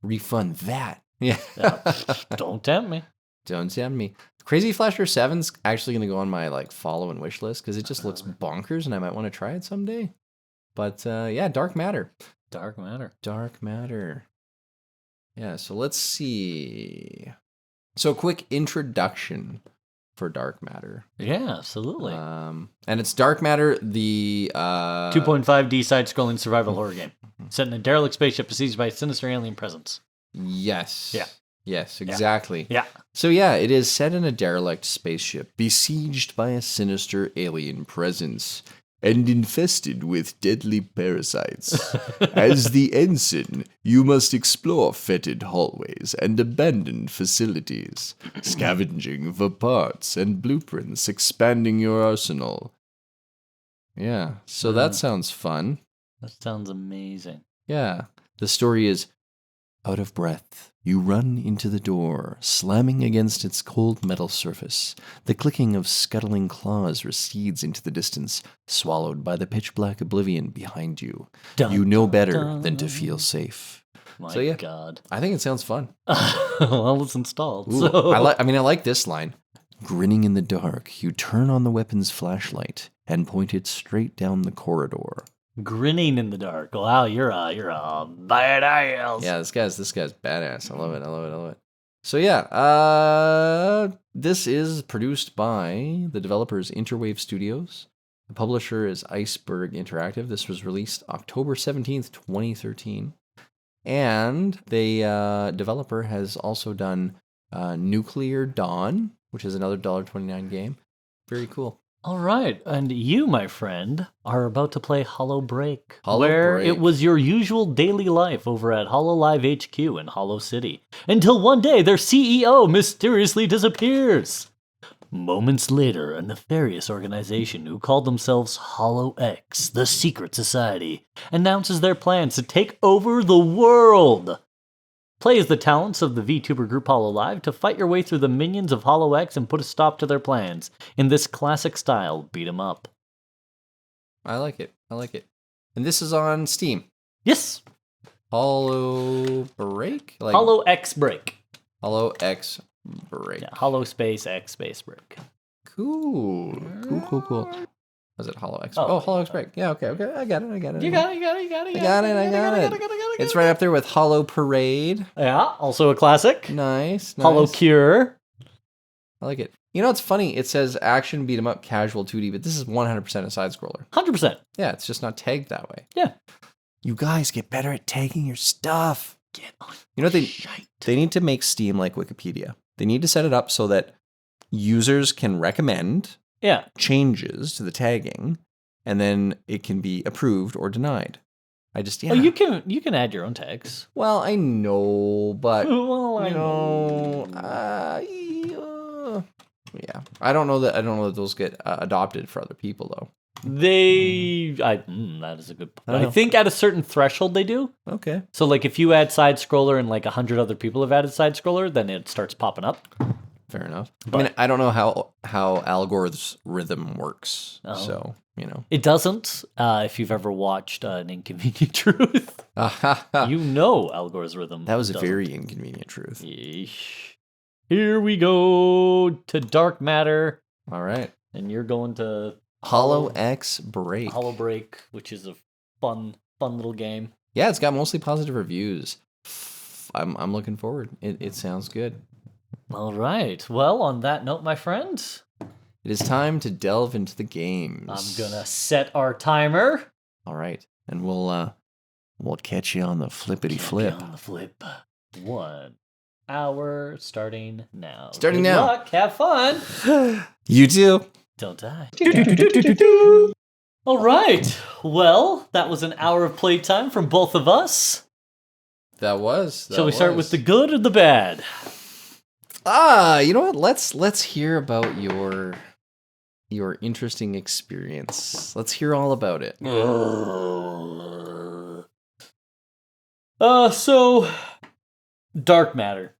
Speaker 2: Refund that. Yeah.
Speaker 1: Don't tempt me.
Speaker 2: Don't tempt me. Crazy Flasher 7's actually going to go on my follow and wish list because it just looks bonkers and I might want to try it someday. But yeah, Dark Matter.
Speaker 1: Dark matter.
Speaker 2: Dark Matter. Yeah, so let's see. So quick introduction for Dark Matter.
Speaker 1: Yeah, absolutely.
Speaker 2: And it's Dark Matter, the
Speaker 1: 2.5D side-scrolling survival horror game. Set in a derelict spaceship besieged by a sinister alien presence.
Speaker 2: Yes.
Speaker 1: Yeah.
Speaker 2: Yes, exactly.
Speaker 1: Yeah.
Speaker 2: So yeah, it is set in a derelict spaceship besieged by a sinister alien presence and infested with deadly parasites. As the ensign, you must explore fetid hallways and abandoned facilities, scavenging for parts and blueprints, expanding your arsenal. Yeah, so that sounds fun.
Speaker 1: That sounds amazing.
Speaker 2: Yeah, the story is out of breath. You run into the door, slamming against its cold metal surface. The clicking of scuttling claws recedes into the distance, swallowed by the pitch-black oblivion behind you.
Speaker 1: Dun,
Speaker 2: You know
Speaker 1: dun,
Speaker 2: better
Speaker 1: dun.
Speaker 2: than to feel safe.
Speaker 1: My
Speaker 2: So, yeah.
Speaker 1: God.
Speaker 2: I think it sounds fun.
Speaker 1: Well, it's installed.
Speaker 2: Ooh,
Speaker 1: So.
Speaker 2: I like this line. Grinning in the dark, you turn on the weapon's flashlight and point it straight down the corridor.
Speaker 1: Grinning in the dark. Wow, you're a badass.
Speaker 2: Yeah, this guy's badass. I love it. So yeah, this is produced by the developers Interwave Studios. The publisher is Iceberg Interactive. This was released October 17th, 2013. And the developer has also done Nuclear Dawn, which is another $1.29 game. Very cool.
Speaker 1: All right, and you, my friend, are about to play Hollow Break,
Speaker 2: Hollow
Speaker 1: where
Speaker 2: Break.
Speaker 1: it was your usual daily life over at HoloLive HQ in Hollow City, until one day their CEO mysteriously disappears. Moments later, a nefarious organization who called themselves Hollow X, the Secret Society, announces their plans to take over the world. Play as the talents of the VTuber group HoloLive to fight your way through the minions of Hollow X and put a stop to their plans in this classic style beat 'em up.
Speaker 2: I like it. And this is on Steam.
Speaker 1: Yes,
Speaker 2: Hollow Break?
Speaker 1: Hollow X Break.
Speaker 2: Hollow X Break.
Speaker 1: Yeah, Hollow Space X Space Break.
Speaker 2: Cool. Was it Hollow X?
Speaker 1: Oh,
Speaker 2: Oh, Hollow X Break. Yeah, okay. I got it.
Speaker 1: You got it.
Speaker 2: I got it. It's right up there with Hollow Parade.
Speaker 1: Yeah, also a classic.
Speaker 2: Nice.
Speaker 1: Hollow Cure.
Speaker 2: I like it. You know, it's funny. It says action beat 'em up casual 2D, but this is 100% a side scroller.
Speaker 1: 100%.
Speaker 2: Yeah, it's just not tagged that way.
Speaker 1: Yeah.
Speaker 2: You guys get better at tagging your stuff.
Speaker 1: Get on.
Speaker 2: You know,
Speaker 1: Shite.
Speaker 2: they need to make Steam like Wikipedia. They need to set it up so that users can recommend
Speaker 1: Yeah.
Speaker 2: changes to the tagging, and then it can be approved or denied.
Speaker 1: Oh, you can add your own tags.
Speaker 2: Well, I know, but
Speaker 1: Well, I
Speaker 2: yeah, I don't know that those get adopted for other people though.
Speaker 1: That is a good point.
Speaker 2: I don't
Speaker 1: I
Speaker 2: know.
Speaker 1: think at a certain threshold they do.
Speaker 2: Okay,
Speaker 1: So like if you add side scroller and like 100 other people have added side scroller, then it starts popping up.
Speaker 2: fair enough.
Speaker 1: But-
Speaker 2: I mean, I don't know how Algor's rhythm works,
Speaker 1: Oh.
Speaker 2: so you know.
Speaker 1: It doesn't. If you've ever watched An Inconvenient Truth, you know Al Gore's rhythm.
Speaker 2: That was a
Speaker 1: doesn't.
Speaker 2: very inconvenient truth.
Speaker 1: Yeesh. Here we go to Dark Matter,
Speaker 2: All right,
Speaker 1: and you're going to
Speaker 2: Hollow X Break.
Speaker 1: Hollow Break, which is a fun little game.
Speaker 2: Yeah, it's got mostly positive reviews. I'm looking forward. It sounds good.
Speaker 1: All right. Well, on that note, my friends,
Speaker 2: It is time to delve into the games.
Speaker 1: I'm gonna set our timer.
Speaker 2: All right, and we'll We'll catch you on the flippity flip.
Speaker 1: On the flip. 1 hour starting now.
Speaker 2: Starting
Speaker 1: Good
Speaker 2: now.
Speaker 1: luck. Have fun.
Speaker 2: You too.
Speaker 1: Don't die. All right. Well, that was an hour of playtime from both of us.
Speaker 2: That was.
Speaker 1: Shall we start with the good or the bad?
Speaker 2: You know what? Let's hear about your interesting experience. Let's hear all about it.
Speaker 1: So Dark Matter.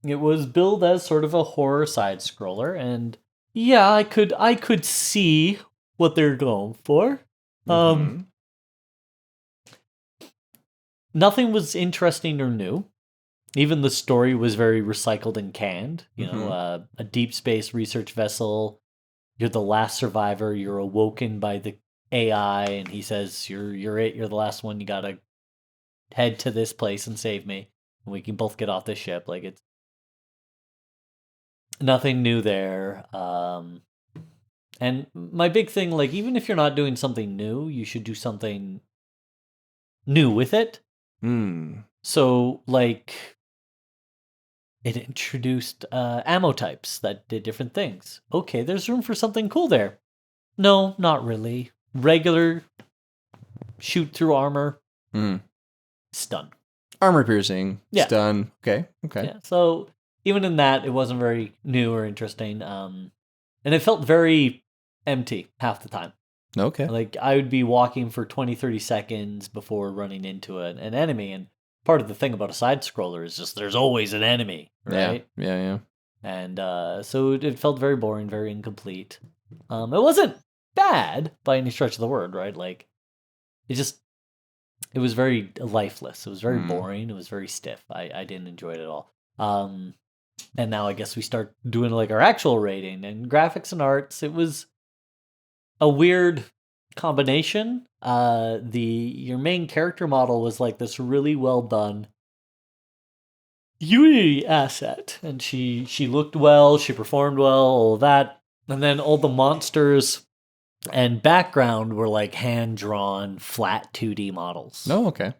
Speaker 1: It was billed as sort of a horror side scroller, and yeah, I could see what they're going for.
Speaker 2: Mhm.
Speaker 1: Nothing was interesting or new. Even the story was very recycled and canned. You know, a deep space research vessel. You're the last survivor. You're awoken by the AI, and he says, "You're it. You're the last one. You gotta head to this place and save me, and we can both get off this ship." Like, it's nothing new there. And my big thing, like, even if you're not doing something new, you should do something new with it. So, like, it introduced ammo types that did different things. Okay, there's room for something cool there. No, not really. Regular shoot through armor. Stun.
Speaker 2: Armor piercing.
Speaker 1: Yeah.
Speaker 2: Stun. Okay.
Speaker 1: Yeah, so even in that, it wasn't very new or interesting. And it felt very empty half the time.
Speaker 2: Okay.
Speaker 1: Like, I would be walking for 20, 30 seconds before running into an enemy, and part of the thing about a side-scroller is just there's always an enemy, right?
Speaker 2: Yeah.
Speaker 1: And so it felt very boring, very incomplete. It wasn't bad by any stretch of the word, right? Like, it was very lifeless. It was very boring. It was very stiff. I didn't enjoy it at all. And now I guess we start doing like our actual rating and graphics and arts. It was a weird combination. Your main character model was like this really well done Unity asset, and she looked well, she performed well, all of that. And then all the monsters and background were like hand drawn flat 2D models.
Speaker 2: Oh, okay.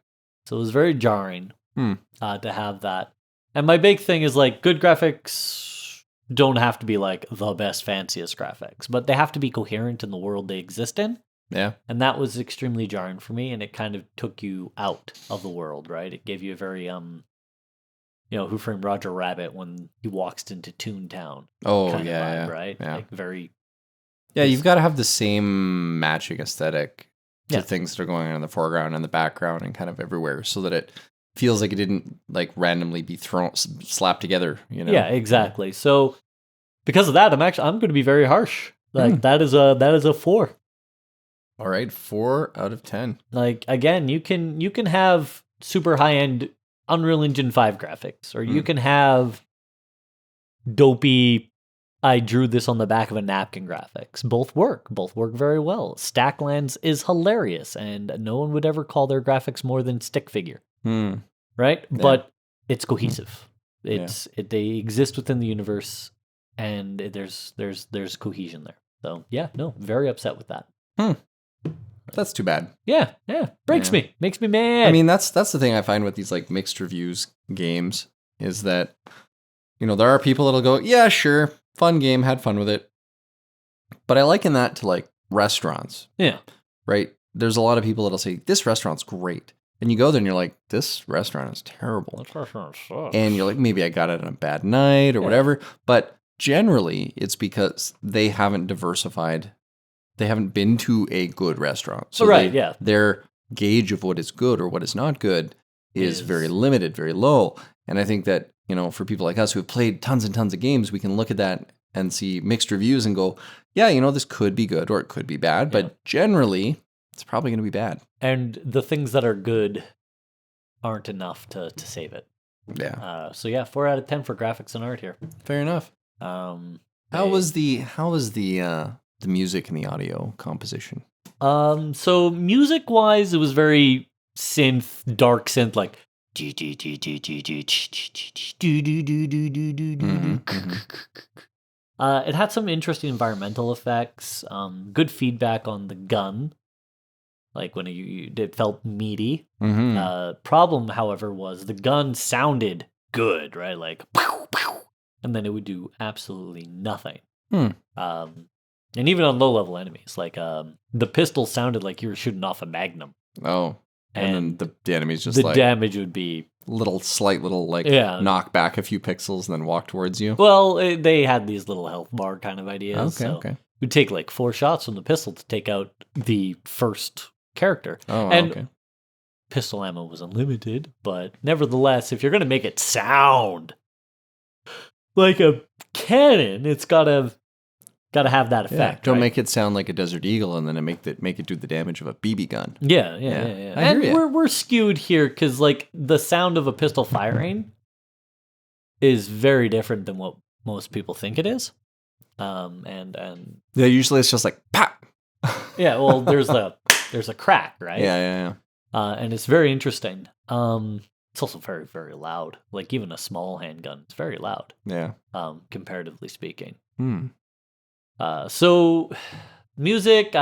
Speaker 1: So it was very jarring to have that. And my big thing is like good graphics don't have to be like the best, fanciest graphics, but they have to be coherent in the world they exist in.
Speaker 2: Yeah.
Speaker 1: And that was extremely jarring for me, and it kind of took you out of the world, right? It gave you a very, Who Framed Roger Rabbit when he walks into Toontown.
Speaker 2: Oh,
Speaker 1: kind of
Speaker 2: yeah,
Speaker 1: vibe, right?
Speaker 2: yeah.
Speaker 1: Like very...
Speaker 2: Yeah, you've got to have the same matching aesthetic to
Speaker 1: Yeah.
Speaker 2: things that are going on in the foreground and the background and kind of everywhere, so that it feels like it didn't like randomly be slapped together, you know?
Speaker 1: Yeah, exactly. So because of that, I'm going to be very harsh. Like that is a 4.
Speaker 2: All right, 4 out of 10.
Speaker 1: Like, again, you can have super high end Unreal Engine 5 graphics, or you can have dopey I drew this on the back of a napkin graphics. Both work very well. Stacklands is hilarious, and no one would ever call their graphics more than stick figure. Right?
Speaker 2: Yeah.
Speaker 1: But it's cohesive. They exist within the universe, and there's cohesion there. So yeah, no, very upset with that.
Speaker 2: That's too bad.
Speaker 1: Yeah, makes me mad.
Speaker 2: I mean, that's the thing I find with these like mixed reviews games is that, there are people that'll go, yeah, sure, fun game, had fun with it. But I liken that to like restaurants.
Speaker 1: Yeah.
Speaker 2: Right? There's a lot of people that'll say, this restaurant's great. And you go there and you're like, this restaurant is terrible.
Speaker 1: This restaurant sucks.
Speaker 2: And you're like, maybe I got it on a bad night or whatever. But generally, it's because they haven't diversified. They haven't been to a good restaurant. So their gauge of what is good or what is not good is very limited, very low. And I think that, for people like us who have played tons and tons of games, we can look at that and see mixed reviews and go, yeah, this could be good or it could be bad. But generally, it's probably going to be bad.
Speaker 1: And the things that are good aren't enough to save it.
Speaker 2: Yeah.
Speaker 1: So yeah, 4 out of 10 for graphics and art here.
Speaker 2: Fair enough. How was the music and the audio composition?
Speaker 1: So music wise, it was very dark synth, like it had some interesting environmental effects, good feedback on the gun. Like when it felt meaty.
Speaker 2: Mm-hmm.
Speaker 1: Problem, however, was the gun sounded good, right? Like, pow, pow, and then it would do absolutely nothing.
Speaker 2: Hmm.
Speaker 1: And even on low level enemies, like the pistol sounded like you were shooting off a magnum.
Speaker 2: Oh. And then
Speaker 1: And
Speaker 2: the enemy's just
Speaker 1: the
Speaker 2: like
Speaker 1: damage would be
Speaker 2: slight little like
Speaker 1: Yeah.
Speaker 2: knock back a few pixels and then walk towards you.
Speaker 1: well. They had these little health bar kind of ideas.
Speaker 2: Okay,
Speaker 1: so
Speaker 2: okay.
Speaker 1: It would take like 4 shots from the pistol to take out the first character.
Speaker 2: Oh,
Speaker 1: And
Speaker 2: okay.
Speaker 1: pistol ammo was unlimited, but nevertheless, if you're gonna make it sound like a cannon, it's gotta have that
Speaker 2: Yeah.
Speaker 1: effect.
Speaker 2: Don't
Speaker 1: right?
Speaker 2: make it sound like a Desert Eagle and then make it do the damage of a BB gun.
Speaker 1: Yeah.
Speaker 2: Yeah. I
Speaker 1: And
Speaker 2: hear ya.
Speaker 1: we're skewed here because like the sound of a pistol firing is very different than what most people think it is. And
Speaker 2: Yeah, usually it's just like pop.
Speaker 1: yeah, well, there's a crack, right?
Speaker 2: Yeah.
Speaker 1: And it's very interesting. It's also very, very loud. Like even a small handgun, it's very loud.
Speaker 2: Yeah.
Speaker 1: Comparatively speaking.
Speaker 2: Hmm.
Speaker 1: So music,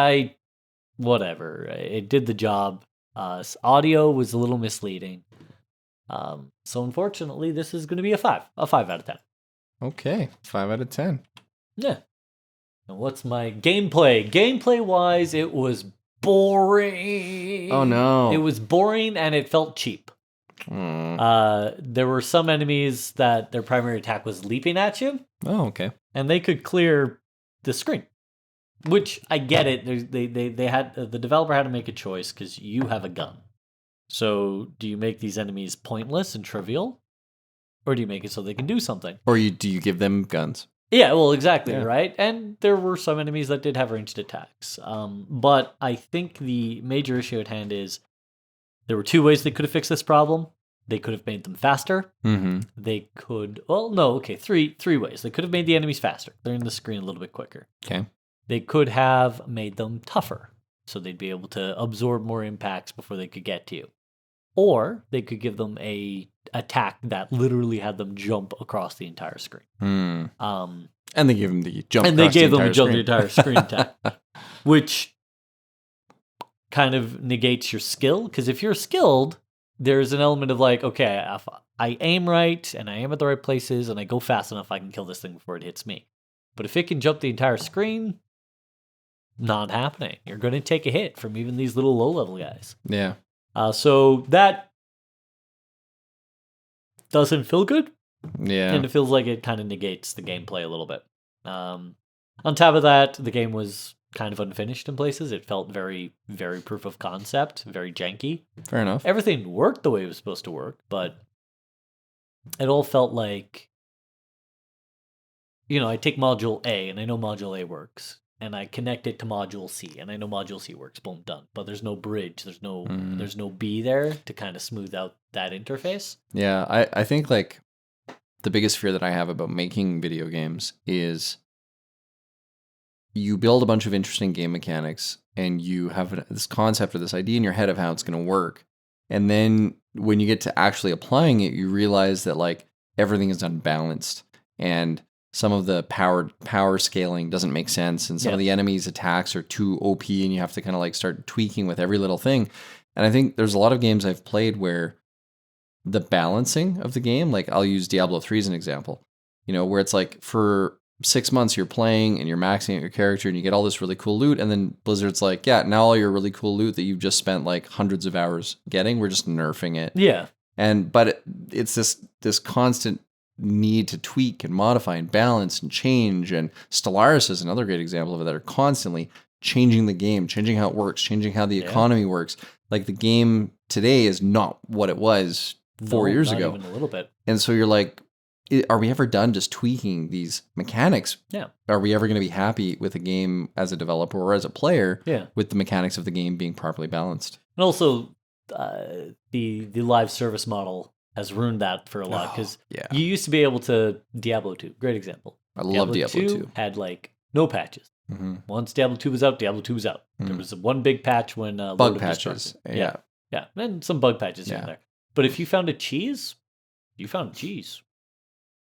Speaker 1: whatever. It did the job. Audio was a little misleading. So unfortunately, this is going to be a 5 out of 10.
Speaker 2: Okay. 5 out of 10.
Speaker 1: Yeah. And what's my gameplay? Gameplay wise, it was boring.
Speaker 2: Oh no.
Speaker 1: It was boring and it felt cheap. There were some enemies that their primary attack was leaping at you,
Speaker 2: Oh, okay.
Speaker 1: and they could clear the screen. Which I get it. They had the developer had to make a choice because you have a gun. So do you make these enemies pointless and trivial, or do you make it so they can do something?
Speaker 2: Or do you give them guns?
Speaker 1: Yeah, well, exactly,
Speaker 2: Yeah.
Speaker 1: right? And there were some enemies that did have ranged attacks. But I think the major issue at hand is there were 2 ways they could have fixed this problem. They could have made them faster.
Speaker 2: Mm-hmm.
Speaker 1: They could, well, no, okay, three ways. They could have made the enemies faster, clearing the screen a little bit quicker.
Speaker 2: Okay.
Speaker 1: They could have made them tougher, so they'd be able to absorb more impacts before they could get to you. Or they could give them a attack that literally had them jump across the entire screen.
Speaker 2: Mm.
Speaker 1: Um,
Speaker 2: And they gave them the jump.
Speaker 1: and they
Speaker 2: across
Speaker 1: gave
Speaker 2: the
Speaker 1: them a
Speaker 2: entire
Speaker 1: jump
Speaker 2: screen.
Speaker 1: the entire screen attack, which kind of negates your skill. Because if you're skilled, there's an element of like, okay, if I aim right and I aim at the right places and I go fast enough, I can kill this thing before it hits me. But if it can jump the entire screen, not happening. You're going to take a hit from even these little low-level guys.
Speaker 2: Yeah.
Speaker 1: So that doesn't feel good.
Speaker 2: Yeah.
Speaker 1: And it feels like it kind of negates the gameplay a little bit. On top of that, the game was kind of unfinished in places. It felt very, very proof of concept, very janky.
Speaker 2: Fair enough.
Speaker 1: Everything worked the way it was supposed to work, but it all felt like, I take Module A, and I know Module A works, and I connect it to Module C, and I know Module C works, boom, done. But there's no bridge, there's no B there to kind of smooth out that interface.
Speaker 2: Yeah, I think like the biggest fear that I have about making video games is you build a bunch of interesting game mechanics and you have this concept or this idea in your head of how it's going to work. And then when you get to actually applying it, you realize that like everything is unbalanced and some of the power scaling doesn't make sense. And some of the enemies' attacks are too OP and you have to kind of like start tweaking with every little thing. And I think there's a lot of games I've played where the balancing of the game, like I'll use Diablo 3 as an example, where it's like for 6 months you're playing and you're maxing out your character and you get all this really cool loot. And then Blizzard's like, yeah, now all your really cool loot that you've just spent like hundreds of hours getting, we're just nerfing it.
Speaker 1: Yeah.
Speaker 2: But it's this constant need to tweak and modify and balance and change. And Stellaris is another great example of it, that are constantly changing the game, changing how it works, changing how the economy works. Like the game today is not what it was 4 years ago.
Speaker 1: Even a little bit.
Speaker 2: And so you're like, are we ever done just tweaking these mechanics?
Speaker 1: Yeah.
Speaker 2: Are we ever going to be happy with a game as a developer or as a player
Speaker 1: Yeah.
Speaker 2: with the mechanics of the game being properly balanced?
Speaker 1: And also, the live service model has ruined that for a lot, because you used to be able to Diablo 2, great example.
Speaker 2: I love Diablo 2.
Speaker 1: Had like no patches.
Speaker 2: Mm-hmm.
Speaker 1: Once Diablo 2 was out, Diablo 2 was out. There was one big patch when Lord
Speaker 2: Bug
Speaker 1: of
Speaker 2: patches.
Speaker 1: Destruction. Yeah, and some bug patches here and there. But if you found a cheese, you found cheese.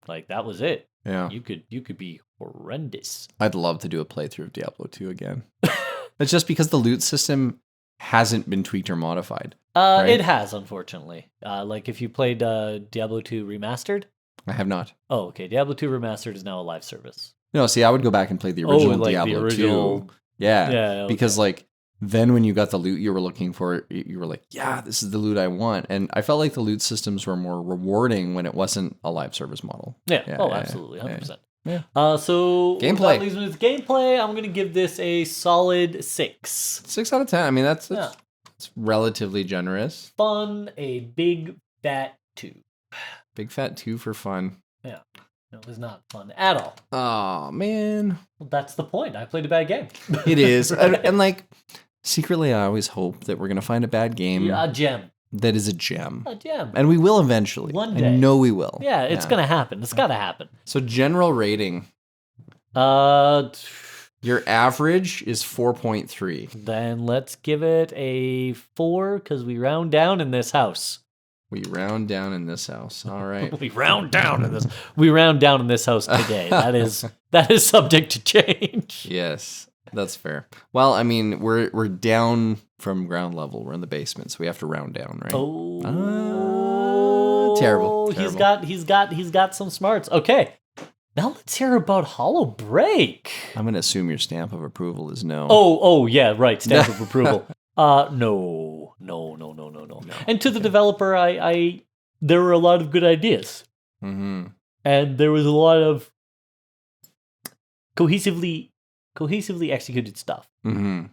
Speaker 1: Like that was it.
Speaker 2: Yeah.
Speaker 1: You could be horrendous.
Speaker 2: I'd love to do a playthrough of Diablo 2 again. It's just because the loot system hasn't been tweaked or modified. Right?
Speaker 1: It has, unfortunately. Like if you played Diablo 2 Remastered.
Speaker 2: I have not.
Speaker 1: Oh, okay. Diablo 2 Remastered is now a live service.
Speaker 2: No, see, I would go back and play the original
Speaker 1: like the
Speaker 2: Diablo
Speaker 1: original-
Speaker 2: 2. Yeah.
Speaker 1: Yeah, okay.
Speaker 2: Because like then when you got the loot you were looking for, you were like, yeah, this is the loot I want. And I felt like the loot systems were more rewarding when it wasn't a live service model.
Speaker 1: Yeah.
Speaker 2: Yeah,
Speaker 1: Oh,
Speaker 2: yeah,
Speaker 1: absolutely. 100%.
Speaker 2: Yeah.
Speaker 1: So
Speaker 2: Gameplay.
Speaker 1: that leaves me with gameplay. I'm going to give this a solid 6.
Speaker 2: 6 out of 10. I mean, that's
Speaker 1: Yeah.
Speaker 2: it's relatively generous.
Speaker 1: Fun, a big fat 2.
Speaker 2: Big fat 2 for fun.
Speaker 1: Yeah. No, it was not fun at all.
Speaker 2: Oh, man.
Speaker 1: Well, that's the point. I played a bad game.
Speaker 2: It is. and like, secretly, I always hope that we're going to find a bad game
Speaker 1: Yeah, a gem.
Speaker 2: that is a gem.
Speaker 1: A gem.
Speaker 2: And we will eventually.
Speaker 1: One
Speaker 2: I
Speaker 1: day.
Speaker 2: know we will.
Speaker 1: Yeah, it's going to happen. It's got to happen.
Speaker 2: So, general rating.
Speaker 1: Uh,
Speaker 2: Your average is 4.3.
Speaker 1: Then let's give it a 4 because we round down in this house.
Speaker 2: We round down in this house. All right.
Speaker 1: We round down in this. We round down in this house today. That is subject to change.
Speaker 2: Yes, that's fair. Well, I mean, we're down from ground level. We're in the basement, so we have to round down, right?
Speaker 1: Oh,
Speaker 2: terrible.
Speaker 1: He's got some smarts. Okay, now let's hear about Hollow Break.
Speaker 2: I'm gonna assume your stamp of approval is no.
Speaker 1: Oh, yeah, right. Stamp of approval. No. And to the developer, I there were a lot of good ideas,
Speaker 2: Mm-hmm.
Speaker 1: and there was a lot of cohesively executed stuff.
Speaker 2: Mm-hmm.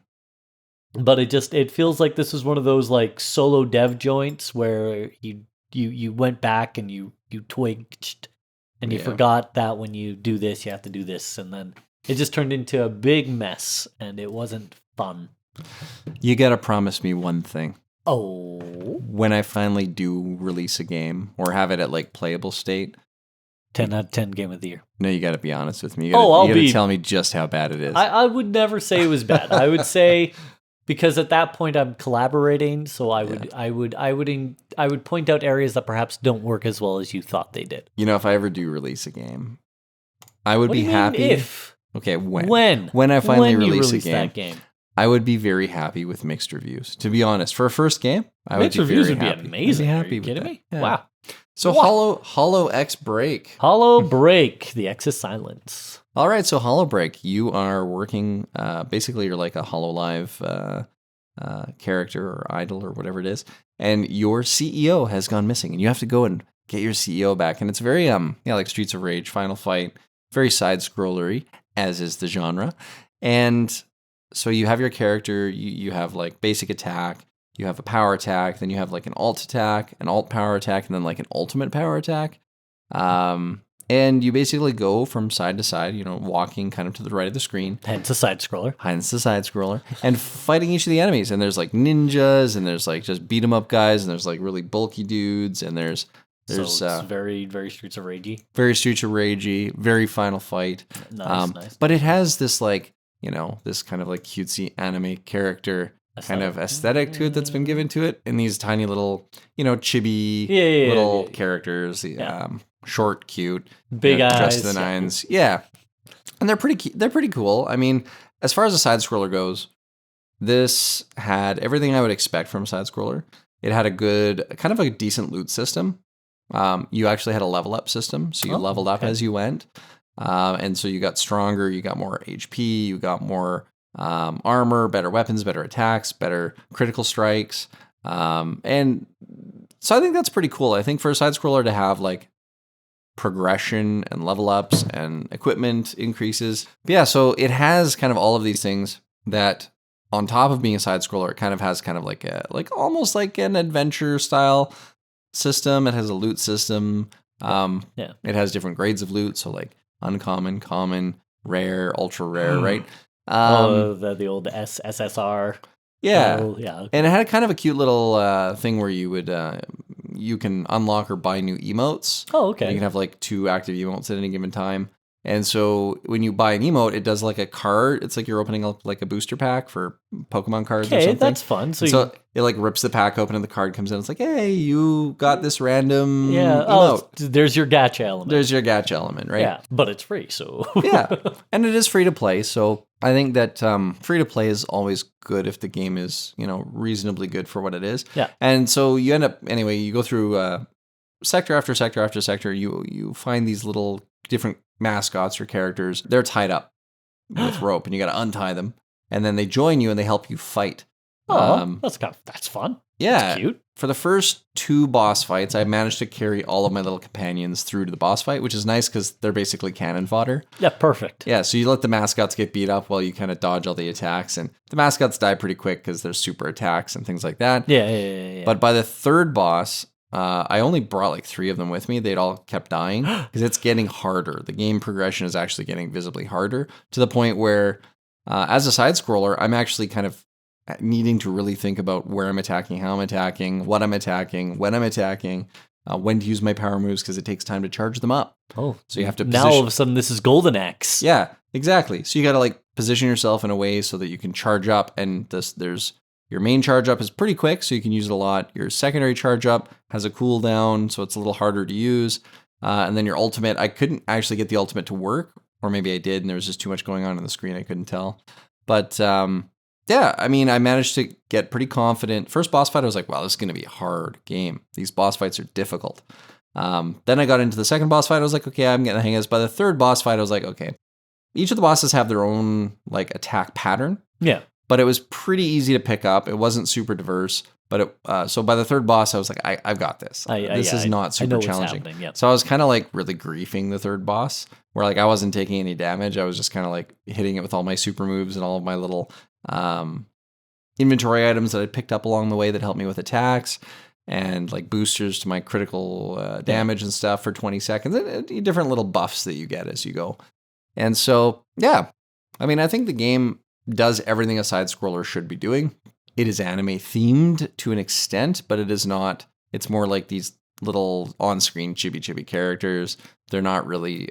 Speaker 1: But it feels like this is one of those like solo dev joints where you went back and you twigged and you
Speaker 2: Yeah.
Speaker 1: forgot that when you do this you have to do this, and then it just turned into a big mess and it wasn't fun.
Speaker 2: You gotta promise me one thing.
Speaker 1: Oh,
Speaker 2: When I finally do release a game or have it at like playable state,
Speaker 1: 10 out of 10 game of the year.
Speaker 2: no, you gotta be honest with me. You
Speaker 1: Oh, I'll
Speaker 2: gotta
Speaker 1: be-
Speaker 2: tell me just how bad it is.
Speaker 1: I would never say it was bad. I would say because at that point I'm collaborating, so I would point out areas that perhaps don't work as well as you thought they did.
Speaker 2: You know, if I ever do release a game, I would
Speaker 1: What
Speaker 2: be
Speaker 1: do you mean
Speaker 2: happy.
Speaker 1: if?
Speaker 2: Okay, when
Speaker 1: When
Speaker 2: I finally
Speaker 1: when you
Speaker 2: release a
Speaker 1: release
Speaker 2: game,
Speaker 1: that game.
Speaker 2: I would be very happy with mixed reviews. To be honest, for a first game, I would
Speaker 1: Mixed
Speaker 2: be
Speaker 1: reviews
Speaker 2: very
Speaker 1: would be
Speaker 2: happy.
Speaker 1: amazing.
Speaker 2: I'd be
Speaker 1: Are
Speaker 2: happy
Speaker 1: you
Speaker 2: with
Speaker 1: kidding
Speaker 2: that.
Speaker 1: me?
Speaker 2: Yeah.
Speaker 1: Wow.
Speaker 2: So
Speaker 1: Wow.
Speaker 2: Hollow X Break.
Speaker 1: Hollow Break, the X is silence.
Speaker 2: All right, so Hollow Break, you are working. Basically, you're like a Hollow Live character or idol or whatever it is, and your CEO has gone missing, and you have to go and get your CEO back. And it's very like Streets of Rage, Final Fight, very side scrollery, as is the genre. And so you have your character. You have like basic attack. You have a power attack, then you have like an alt attack, an alt power attack, and then like an ultimate power attack. And you basically go from side to side, walking kind of to the right of the screen.
Speaker 1: Hence a side scroller.
Speaker 2: Hence the side scroller. And fighting each of the enemies. And there's like ninjas, and there's like just beat 'em up guys, and there's like really bulky dudes, and there's
Speaker 1: So it's very, very Streets of Ragey.
Speaker 2: very Streets of Ragey, very Final Fight.
Speaker 1: Nice.
Speaker 2: But it has this like, this kind of like cutesy anime character kind of aesthetic to it that's been given to it, and these tiny little, chibi
Speaker 1: Yeah,
Speaker 2: little
Speaker 1: yeah.
Speaker 2: characters,
Speaker 1: Yeah.
Speaker 2: short, cute,
Speaker 1: Big eyes.
Speaker 2: dressed to the
Speaker 1: yeah.
Speaker 2: nines, yeah, and they're pretty cool. I mean, as far as a side scroller goes, this had everything I would expect from a side scroller. It had a good, kind of a decent loot system. You actually had a level up system, so you leveled up
Speaker 1: okay.
Speaker 2: as you went, and so you got stronger, you got more HP, you got more armor, better weapons, better attacks, better critical strikes. And so I think that's pretty cool. I think for a side scroller to have like progression and level ups and equipment increases. But yeah, so it has kind of all of these things that on top of being a side scroller, it kind of has kind of like almost like an adventure style system. It has a loot system.
Speaker 1: Yeah.
Speaker 2: It has different grades of loot. So like uncommon, common, rare, ultra rare, right?
Speaker 1: The old SSR.
Speaker 2: Yeah.
Speaker 1: Oh, yeah. Okay.
Speaker 2: And it had kind of a cute little thing where you would you can unlock or buy new emotes.
Speaker 1: Oh,
Speaker 2: You
Speaker 1: okay.
Speaker 2: can have like 2 active emotes at any given time. And so when you buy an emote, it does like a card. It's like you're opening up like a booster pack for Pokemon cards or
Speaker 1: Okay,
Speaker 2: something.
Speaker 1: that's fun.
Speaker 2: So, it like rips the pack open and the card comes in. It's like, hey, you got this random emote.
Speaker 1: There's your gacha element.
Speaker 2: There's your gacha element, right?
Speaker 1: Yeah, but it's free, so.
Speaker 2: Yeah. And it is free to play. So I think that free to play is always good if the game is, reasonably good for what it is.
Speaker 1: Yeah.
Speaker 2: And so you end up, anyway, you go through sector after sector after sector. You find these little different mascots or characters. They're tied up with rope and you got to untie them. And then they join you and they help you fight.
Speaker 1: Oh, that's fun.
Speaker 2: Yeah.
Speaker 1: That's cute.
Speaker 2: For the first 2 boss fights, I managed to carry all of my little companions through to the boss fight, which is nice because they're basically cannon fodder.
Speaker 1: Yeah, perfect.
Speaker 2: Yeah, so you let the mascots get beat up while you kind of dodge all the attacks. And the mascots die pretty quick because there's super attacks and things like that.
Speaker 1: Yeah.
Speaker 2: But by the 3rd boss, I only brought like 3 of them with me. They'd all kept dying because it's getting harder. The game progression is actually getting visibly harder to the point where, as a side scroller, I'm actually kind of needing to really think about where I'm attacking, how I'm attacking, what I'm attacking, when I'm attacking, when to use my power moves because it takes time to charge them up.
Speaker 1: Oh,
Speaker 2: so you have to
Speaker 1: now all of a sudden this is Golden Axe.
Speaker 2: Yeah, exactly. So you got to like position yourself in a way so that you can charge up, and there's your main charge up is pretty quick, so you can use it a lot. Your secondary charge up has a cooldown, so it's a little harder to use. And then your ultimate, I couldn't actually get the ultimate to work, or maybe I did, and there was just too much going on the screen, I couldn't tell. But yeah, I mean, I managed to get pretty confident. First boss fight, I was like, wow, this is going to be a hard game. These boss fights are difficult. Then I got into the second boss fight. I was like, okay, I'm getting the hang of this. By the 3rd boss fight, I was like, okay, each of the bosses have their own like attack pattern.
Speaker 1: Yeah.
Speaker 2: But it was pretty easy to pick up. It wasn't super diverse. But so by the 3rd boss, I was like, I've got this. This is not super challenging.
Speaker 1: Yep.
Speaker 2: So I was kind of like really griefing the 3rd boss, where like I wasn't taking any damage. I was just kind of like hitting it with all my super moves and all of my little inventory items that I picked up along the way that helped me with attacks and like boosters to my critical damage and stuff for 20 seconds. And different little buffs that you get as you go. And so, yeah, I mean, I think the game does everything a side scroller should be doing. It is anime themed to an extent, but it is not. It's more like these little on-screen chibi characters. They're not really.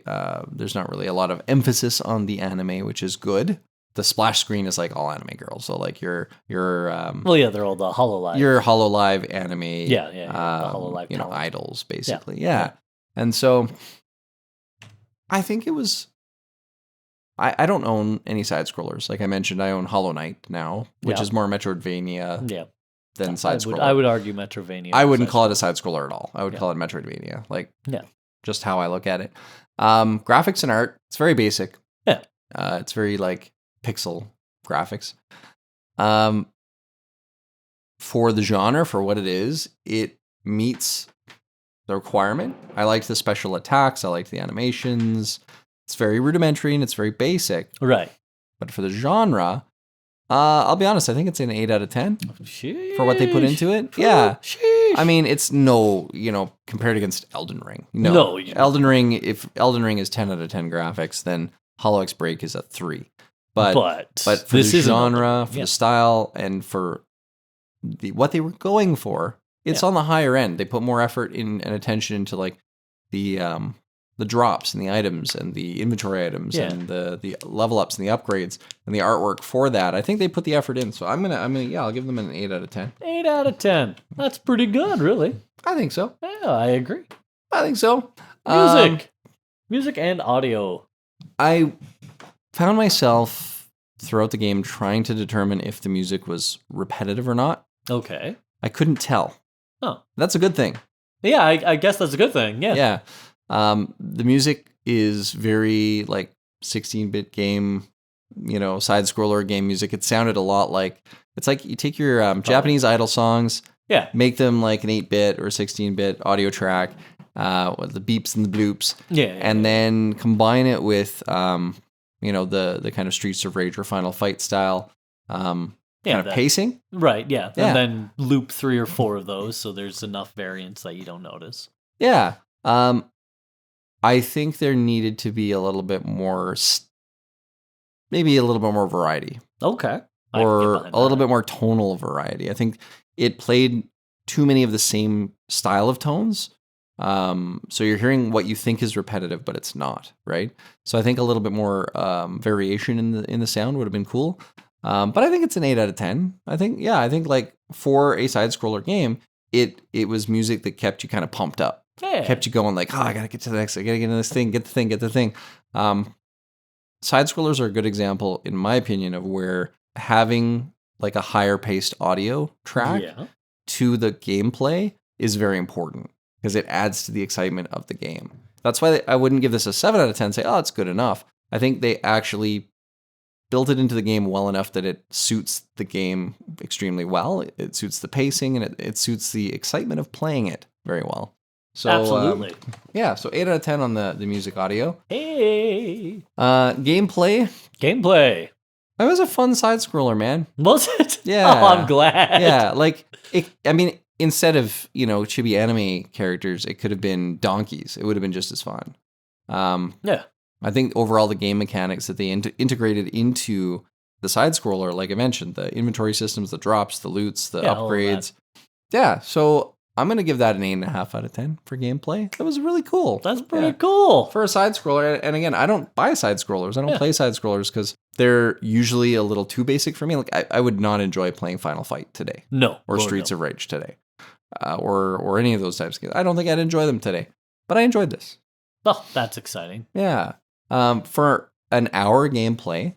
Speaker 2: There's not really a lot of emphasis on the anime, which is good. The splash screen is like all anime girls. So like your
Speaker 1: well, yeah, they're all the HoloLive.
Speaker 2: Your HoloLive anime.
Speaker 1: Yeah. The HoloLive
Speaker 2: idols basically. Yeah. And so I think it was. I don't own any side scrollers. Like I mentioned, I own Hollow Knight now, which is more Metroidvania than side scroller.
Speaker 1: I would argue Metroidvania.
Speaker 2: I wouldn't call it a side scroller at all. I would call it Metroidvania. Like just how I look at it. Graphics and art, it's very basic.
Speaker 1: Yeah.
Speaker 2: It's very like pixel graphics. For the genre, for what it is, it meets the requirement. I liked the special attacks. I liked the animations. It's very rudimentary and it's very basic.
Speaker 1: Right.
Speaker 2: But for the genre, I'll be honest, I think it's an 8 out of 10
Speaker 1: Sheesh.
Speaker 2: for what they put into it. Yeah. Sheesh. I mean, it's compared against Elden Ring. No. Elden Ring, if Elden Ring is 10 out of 10 graphics, then Hollow X Break is a 3. But for this the genre, for the style, and for what they were going for, it's on the higher end. They put more effort and attention into like the drops and the items and the inventory items and the level ups and the upgrades and the artwork for that. I think they put the effort in. So I'm gonna I'll give them an 8 out of 10.
Speaker 1: 8 out of 10. That's pretty good, really.
Speaker 2: I think so.
Speaker 1: Yeah, I agree.
Speaker 2: I think so.
Speaker 1: Music and audio.
Speaker 2: I found myself throughout the game trying to determine if the music was repetitive or not.
Speaker 1: Okay.
Speaker 2: I couldn't tell.
Speaker 1: Oh.
Speaker 2: That's a good thing.
Speaker 1: Yeah, I guess that's a good thing. Yeah.
Speaker 2: Yeah. The music is very like 16-bit game, side scroller game music. It sounded a lot like, it's like you take your Japanese idol songs, make them like an 8-bit or 16-bit audio track, with the beeps and the bloops, and then combine it with, the kind of Streets of Rage or Final Fight style, kind of pacing.
Speaker 1: Right. Yeah. And then loop 3 or 4 of those, so there's enough variance that you don't notice.
Speaker 2: Yeah. I think there needed to be a little bit more, maybe a little bit more variety.
Speaker 1: Okay.
Speaker 2: Or a little bit more tonal variety. I think it played too many of the same style of tones So you're hearing what you think is repetitive, but it's not, right? So I think a little bit more variation in the sound would have been cool. But I think it's an 8 out of 10. I think like for a side scroller game, it was music that kept you kind of pumped up.
Speaker 1: Yeah.
Speaker 2: Kept you going like, oh, I gotta get to the next, I gotta get to this thing, get the thing. Side scrollers are a good example, in my opinion, of where having like a higher paced audio track to the gameplay is very important because it adds to the excitement of the game. That's why I wouldn't give this a 7 out of 10 and say, oh, it's good enough. I think they actually built it into the game well enough that it suits the game extremely well. It suits the pacing and it suits the excitement of playing it very well. So,
Speaker 1: absolutely.
Speaker 2: So 8 out of 10 on the music audio.
Speaker 1: Hey.
Speaker 2: Gameplay.
Speaker 1: Gameplay.
Speaker 2: It was a fun side scroller, man.
Speaker 1: Was it?
Speaker 2: Yeah.
Speaker 1: Oh, I'm glad.
Speaker 2: Yeah, like, instead of, chibi anime characters, it could have been donkeys. It would have been just as fun.
Speaker 1: Yeah.
Speaker 2: I think overall the game mechanics that they integrated into the side scroller, like I mentioned, the inventory systems, the drops, the loots, the upgrades. Yeah, so I'm going to give that an 8.5 out of 10 for gameplay. That was really cool.
Speaker 1: That's pretty cool.
Speaker 2: For a side scroller. And again, I don't buy side scrollers. I don't play side scrollers because they're usually a little too basic for me. Like I would not enjoy playing Final Fight today.
Speaker 1: No.
Speaker 2: Or Streets of Rage today. Or any of those types of games. I don't think I'd enjoy them today. But I enjoyed this.
Speaker 1: Oh, that's exciting.
Speaker 2: Yeah. For an hour gameplay,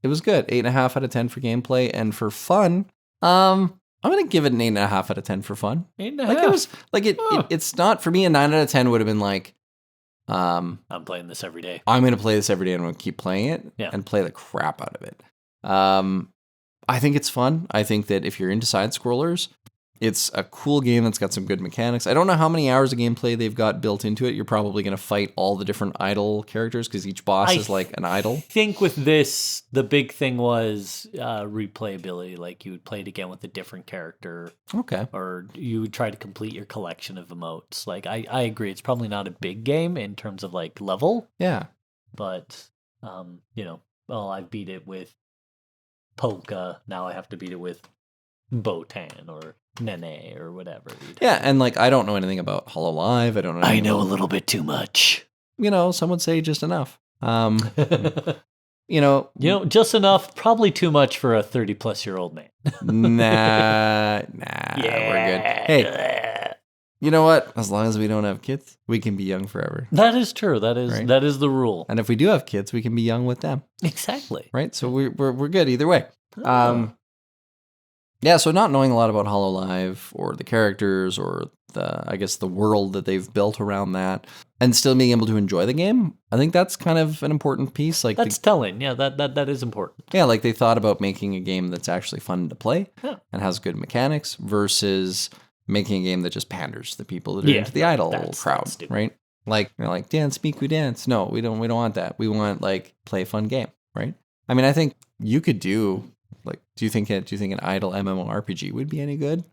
Speaker 2: it was good. 8.5 out of 10 for gameplay. And for fun, I'm going to give it an 8.5 out of 10 for fun.
Speaker 1: 8.5.
Speaker 2: Like it was like it's not for me. A 9 out of 10 would have been like,
Speaker 1: I'm playing this every day.
Speaker 2: I'm going to play this every day and I'm going to keep playing it and play the crap out of it. I think it's fun. I think that if you're into side scrollers, it's a cool game that's got some good mechanics. I don't know how many hours of gameplay they've got built into it. You're probably going to fight all the different idol characters because each boss is like an idol.
Speaker 1: I think with this, the big thing was replayability. Like you would play it again with a different character.
Speaker 2: Okay.
Speaker 1: Or you would try to complete your collection of emotes. Like I agree. It's probably not a big game in terms of like level.
Speaker 2: Yeah.
Speaker 1: But, I beat it with Polka. Now I have to beat it with Botan or Nene or whatever.
Speaker 2: Yeah, and like I don't know anything about HoloLive. I don't know.
Speaker 1: I know a little bit too much.
Speaker 2: Some would say just enough.
Speaker 1: Just enough. Probably too much for a 30-plus-year-old man.
Speaker 2: Nah, we're good. Hey, you know what? As long as we don't have kids, we can be young forever.
Speaker 1: That is true. That is the rule.
Speaker 2: And if we do have kids, we can be young with them.
Speaker 1: Exactly.
Speaker 2: Right. So we're good either way. Yeah, so not knowing a lot about HoloLive or the characters or the world that they've built around that and still being able to enjoy the game, I think that's kind of an important piece. Like
Speaker 1: that's telling. Yeah, that is important.
Speaker 2: Yeah, like they thought about making a game that's actually fun to play and has good mechanics versus making a game that just panders to the people that are into the idol crowd, right? Like dance, Miku dance. No, we don't want that. We want like play a fun game, right? I mean, I think you could do. Like, do you think an idle MMORPG would be any good?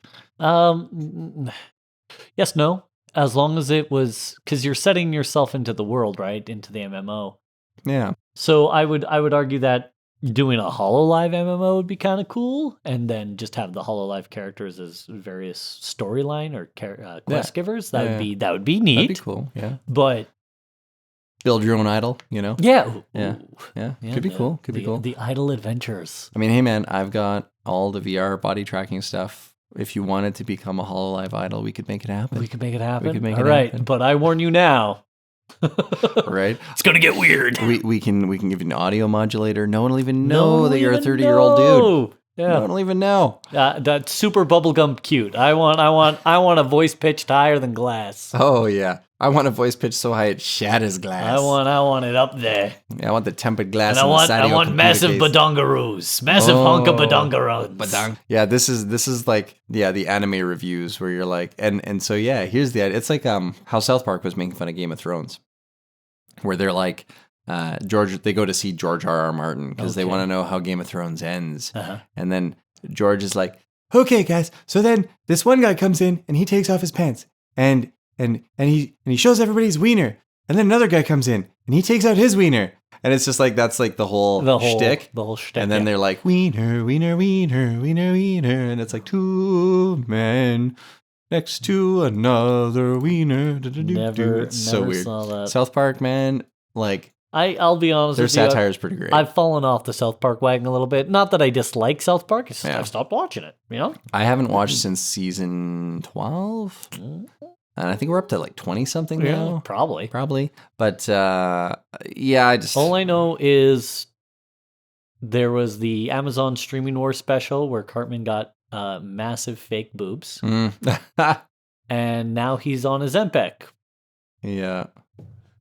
Speaker 1: Yes, no. As long as it was, because you're setting yourself into the world, right? Into the MMO.
Speaker 2: Yeah.
Speaker 1: So I would argue that doing a HoloLive MMO would be kind of cool, and then just have the HoloLive characters as various storyline or quest givers. That would be neat.
Speaker 2: That'd be cool. Yeah.
Speaker 1: But
Speaker 2: build your own idol,
Speaker 1: Yeah.
Speaker 2: Yeah. Could be cool. Could be cool.
Speaker 1: The idol adventures.
Speaker 2: I mean, hey man, I've got all the VR body tracking stuff. If you wanted to become a HoloLive idol, we could make it happen. All right, but I warn you now. Right?
Speaker 1: It's gonna get weird.
Speaker 2: We can give you an audio modulator. No one will even know that you're a 30-year-old dude. Yeah. No one will even know.
Speaker 1: That's super bubblegum cute. I want a voice pitched higher than glass.
Speaker 2: Oh yeah. I want a voice pitch so high it shatters glass.
Speaker 1: I want it up there.
Speaker 2: Yeah, I want the tempered glass.
Speaker 1: And I want massive badongaroos. Massive hunk of badongaroos.
Speaker 2: Yeah, this is like the anime reviews where you're like and so yeah, here's the idea. It's like how South Park was making fun of Game of Thrones. Where they're like they go to see George R.R. Martin because they want to know how Game of Thrones ends. Uh-huh. And then George is like, "Okay, guys, so then this one guy comes in and he takes off his pants and he shows everybody his wiener. And then another guy comes in and he takes out his wiener." And it's just like, that's like the whole shtick.
Speaker 1: The whole shtick.
Speaker 2: And then they're like, wiener, wiener, wiener, wiener, wiener. And it's like, two men next to another wiener.
Speaker 1: Never,
Speaker 2: It's so
Speaker 1: never
Speaker 2: weird.
Speaker 1: saw that.
Speaker 2: South Park, man, like
Speaker 1: I'll be honest
Speaker 2: their
Speaker 1: with you.
Speaker 2: satire is pretty great.
Speaker 1: I've fallen off the South Park wagon a little bit. Not that I dislike South Park. It's just
Speaker 2: Yeah.
Speaker 1: I've stopped watching it. You know.
Speaker 2: I haven't watched since season 12, and I think we're up to like 20 something now.
Speaker 1: Probably.
Speaker 2: But yeah, I just
Speaker 1: All I know is there was the Amazon Streaming Wars special where Cartman got massive fake boobs, and now he's on a Zempic.
Speaker 2: Yeah.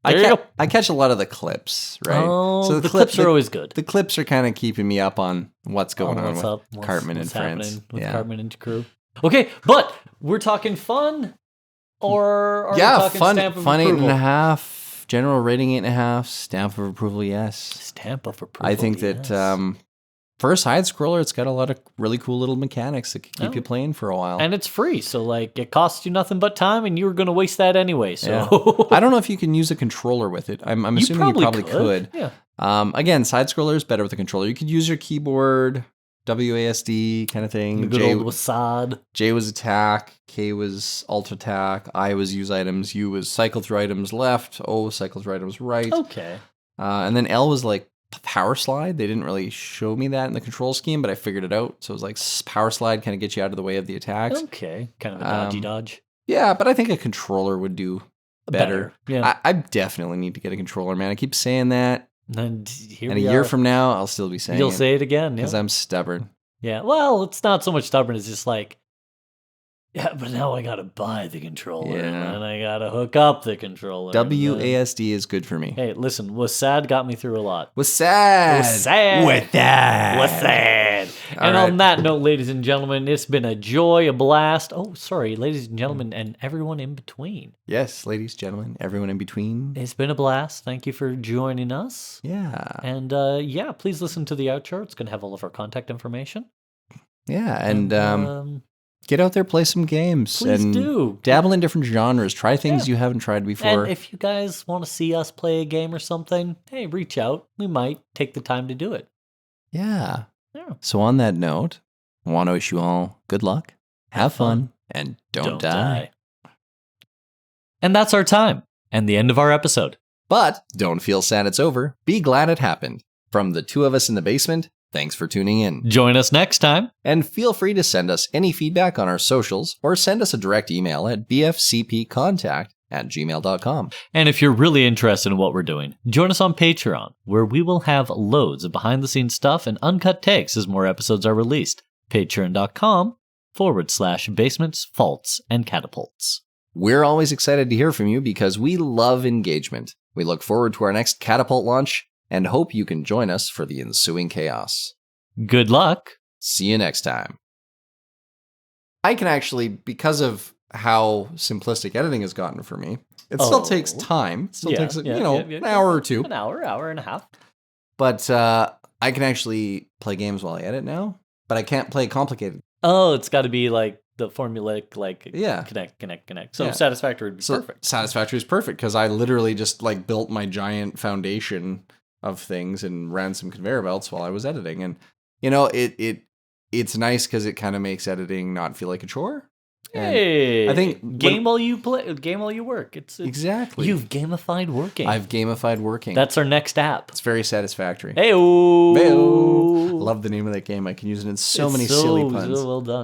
Speaker 1: There you go.
Speaker 2: I catch a lot of the clips, right?
Speaker 1: Oh, the clips are always good.
Speaker 2: The clips are kind of keeping me up on what's going on with Cartman and
Speaker 1: what's
Speaker 2: friends.
Speaker 1: happening with Cartman and crew. Okay, but we're talking fun, or are we talking stamp of
Speaker 2: fun
Speaker 1: approval?
Speaker 2: 8.5. General rating 8.5. Stamp of approval, yes.
Speaker 1: Stamp of approval.
Speaker 2: I think that for a side scroller, it's got a lot of really cool little mechanics that can keep you playing for a while.
Speaker 1: And it's free, so like it costs you nothing but time, and you were going to waste that anyway. So
Speaker 2: I don't know if you can use a controller with it. I'm assuming you probably could.
Speaker 1: Yeah.
Speaker 2: Again, side scroller is better with a controller. You could use your keyboard, WASD kind of thing.
Speaker 1: The good old Wasad.
Speaker 2: J was attack, K was alt attack, I was use items, U was cycle through items left, O cycle through items right.
Speaker 1: Okay.
Speaker 2: And then L was like power slide. They didn't really show me that in the control scheme, but I figured it out. So it was like power slide kind of gets you out of the way of the attacks.
Speaker 1: Okay. Kind of a dodgy dodge.
Speaker 2: Yeah, but I think a controller would do better.
Speaker 1: Yeah.
Speaker 2: I definitely need to get a controller, man. I keep saying that.
Speaker 1: And here
Speaker 2: And a
Speaker 1: we
Speaker 2: year
Speaker 1: are.
Speaker 2: from now, I'll still be saying
Speaker 1: You'll say it again.
Speaker 2: because
Speaker 1: Yeah.
Speaker 2: I'm stubborn.
Speaker 1: Yeah. Well, it's not so much stubborn. It's just like, yeah, but now I got to buy the controller.
Speaker 2: Yeah.
Speaker 1: And I got to hook up the controller.
Speaker 2: WASD is good for me.
Speaker 1: Hey, listen, Wasad got me through a lot.
Speaker 2: Was sad.
Speaker 1: Wasad.
Speaker 2: With that.
Speaker 1: Wasad. And
Speaker 2: All
Speaker 1: on
Speaker 2: right.
Speaker 1: that note, ladies and gentlemen, it's been a joy, a blast. Oh, sorry, ladies and gentlemen, and everyone in between.
Speaker 2: Yes, ladies, gentlemen, everyone in between.
Speaker 1: It's been a blast. Thank you for joining us.
Speaker 2: Yeah.
Speaker 1: And yeah, please listen to the outro. It's going to have all of our contact information.
Speaker 2: Yeah. And get out there, play some games.
Speaker 1: Please
Speaker 2: and
Speaker 1: do.
Speaker 2: dabble in different genres. Try things
Speaker 1: Yeah.
Speaker 2: you haven't tried before.
Speaker 1: And if you guys want to see us play a game or something, hey, reach out. We might take the time to do it.
Speaker 2: Yeah.
Speaker 1: Yeah.
Speaker 2: So on that note, I want to wish you all good luck, have fun, and don't die.
Speaker 1: And that's our time and the end of our episode.
Speaker 2: But don't feel sad it's over. Be glad it happened. From the two of us in the basement, thanks for tuning in.
Speaker 1: Join us next time.
Speaker 2: And feel free to send us any feedback on our socials or send us a direct email at bfcpcontact@gmail.com.
Speaker 1: And if you're really interested in what we're doing, join us on Patreon, where we will have loads of behind-the-scenes stuff and uncut takes as more episodes are released. Patreon.com/basements, faults, and catapults.
Speaker 2: We're always excited to hear from you because we love engagement. We look forward to our next catapult launch and hope you can join us for the ensuing chaos.
Speaker 1: Good luck.
Speaker 2: See you next time. I can actually, because of how simplistic editing has gotten for me, it still takes time. It still takes, an hour or two.
Speaker 1: An hour and a half.
Speaker 2: But I can actually play games while I edit now, but I can't play complicated.
Speaker 1: Oh, it's got to be like the formulaic, like
Speaker 2: Yeah.
Speaker 1: connect. So
Speaker 2: Yeah.
Speaker 1: Satisfactory would be perfect.
Speaker 2: Satisfactory is perfect because I literally just like built my giant foundation of things and ran some conveyor belts while I was editing. And it's nice because it kind of makes editing not feel like a chore. And
Speaker 1: Hey,
Speaker 2: I think
Speaker 1: game while you play, game while you work. It's
Speaker 2: exactly.
Speaker 1: You've gamified working.
Speaker 2: I've gamified working.
Speaker 1: That's our next app.
Speaker 2: It's very satisfactory.
Speaker 1: Hey-o.
Speaker 2: Hey-o. Love the name of that game. I can use it in so many silly puns.
Speaker 1: So well done.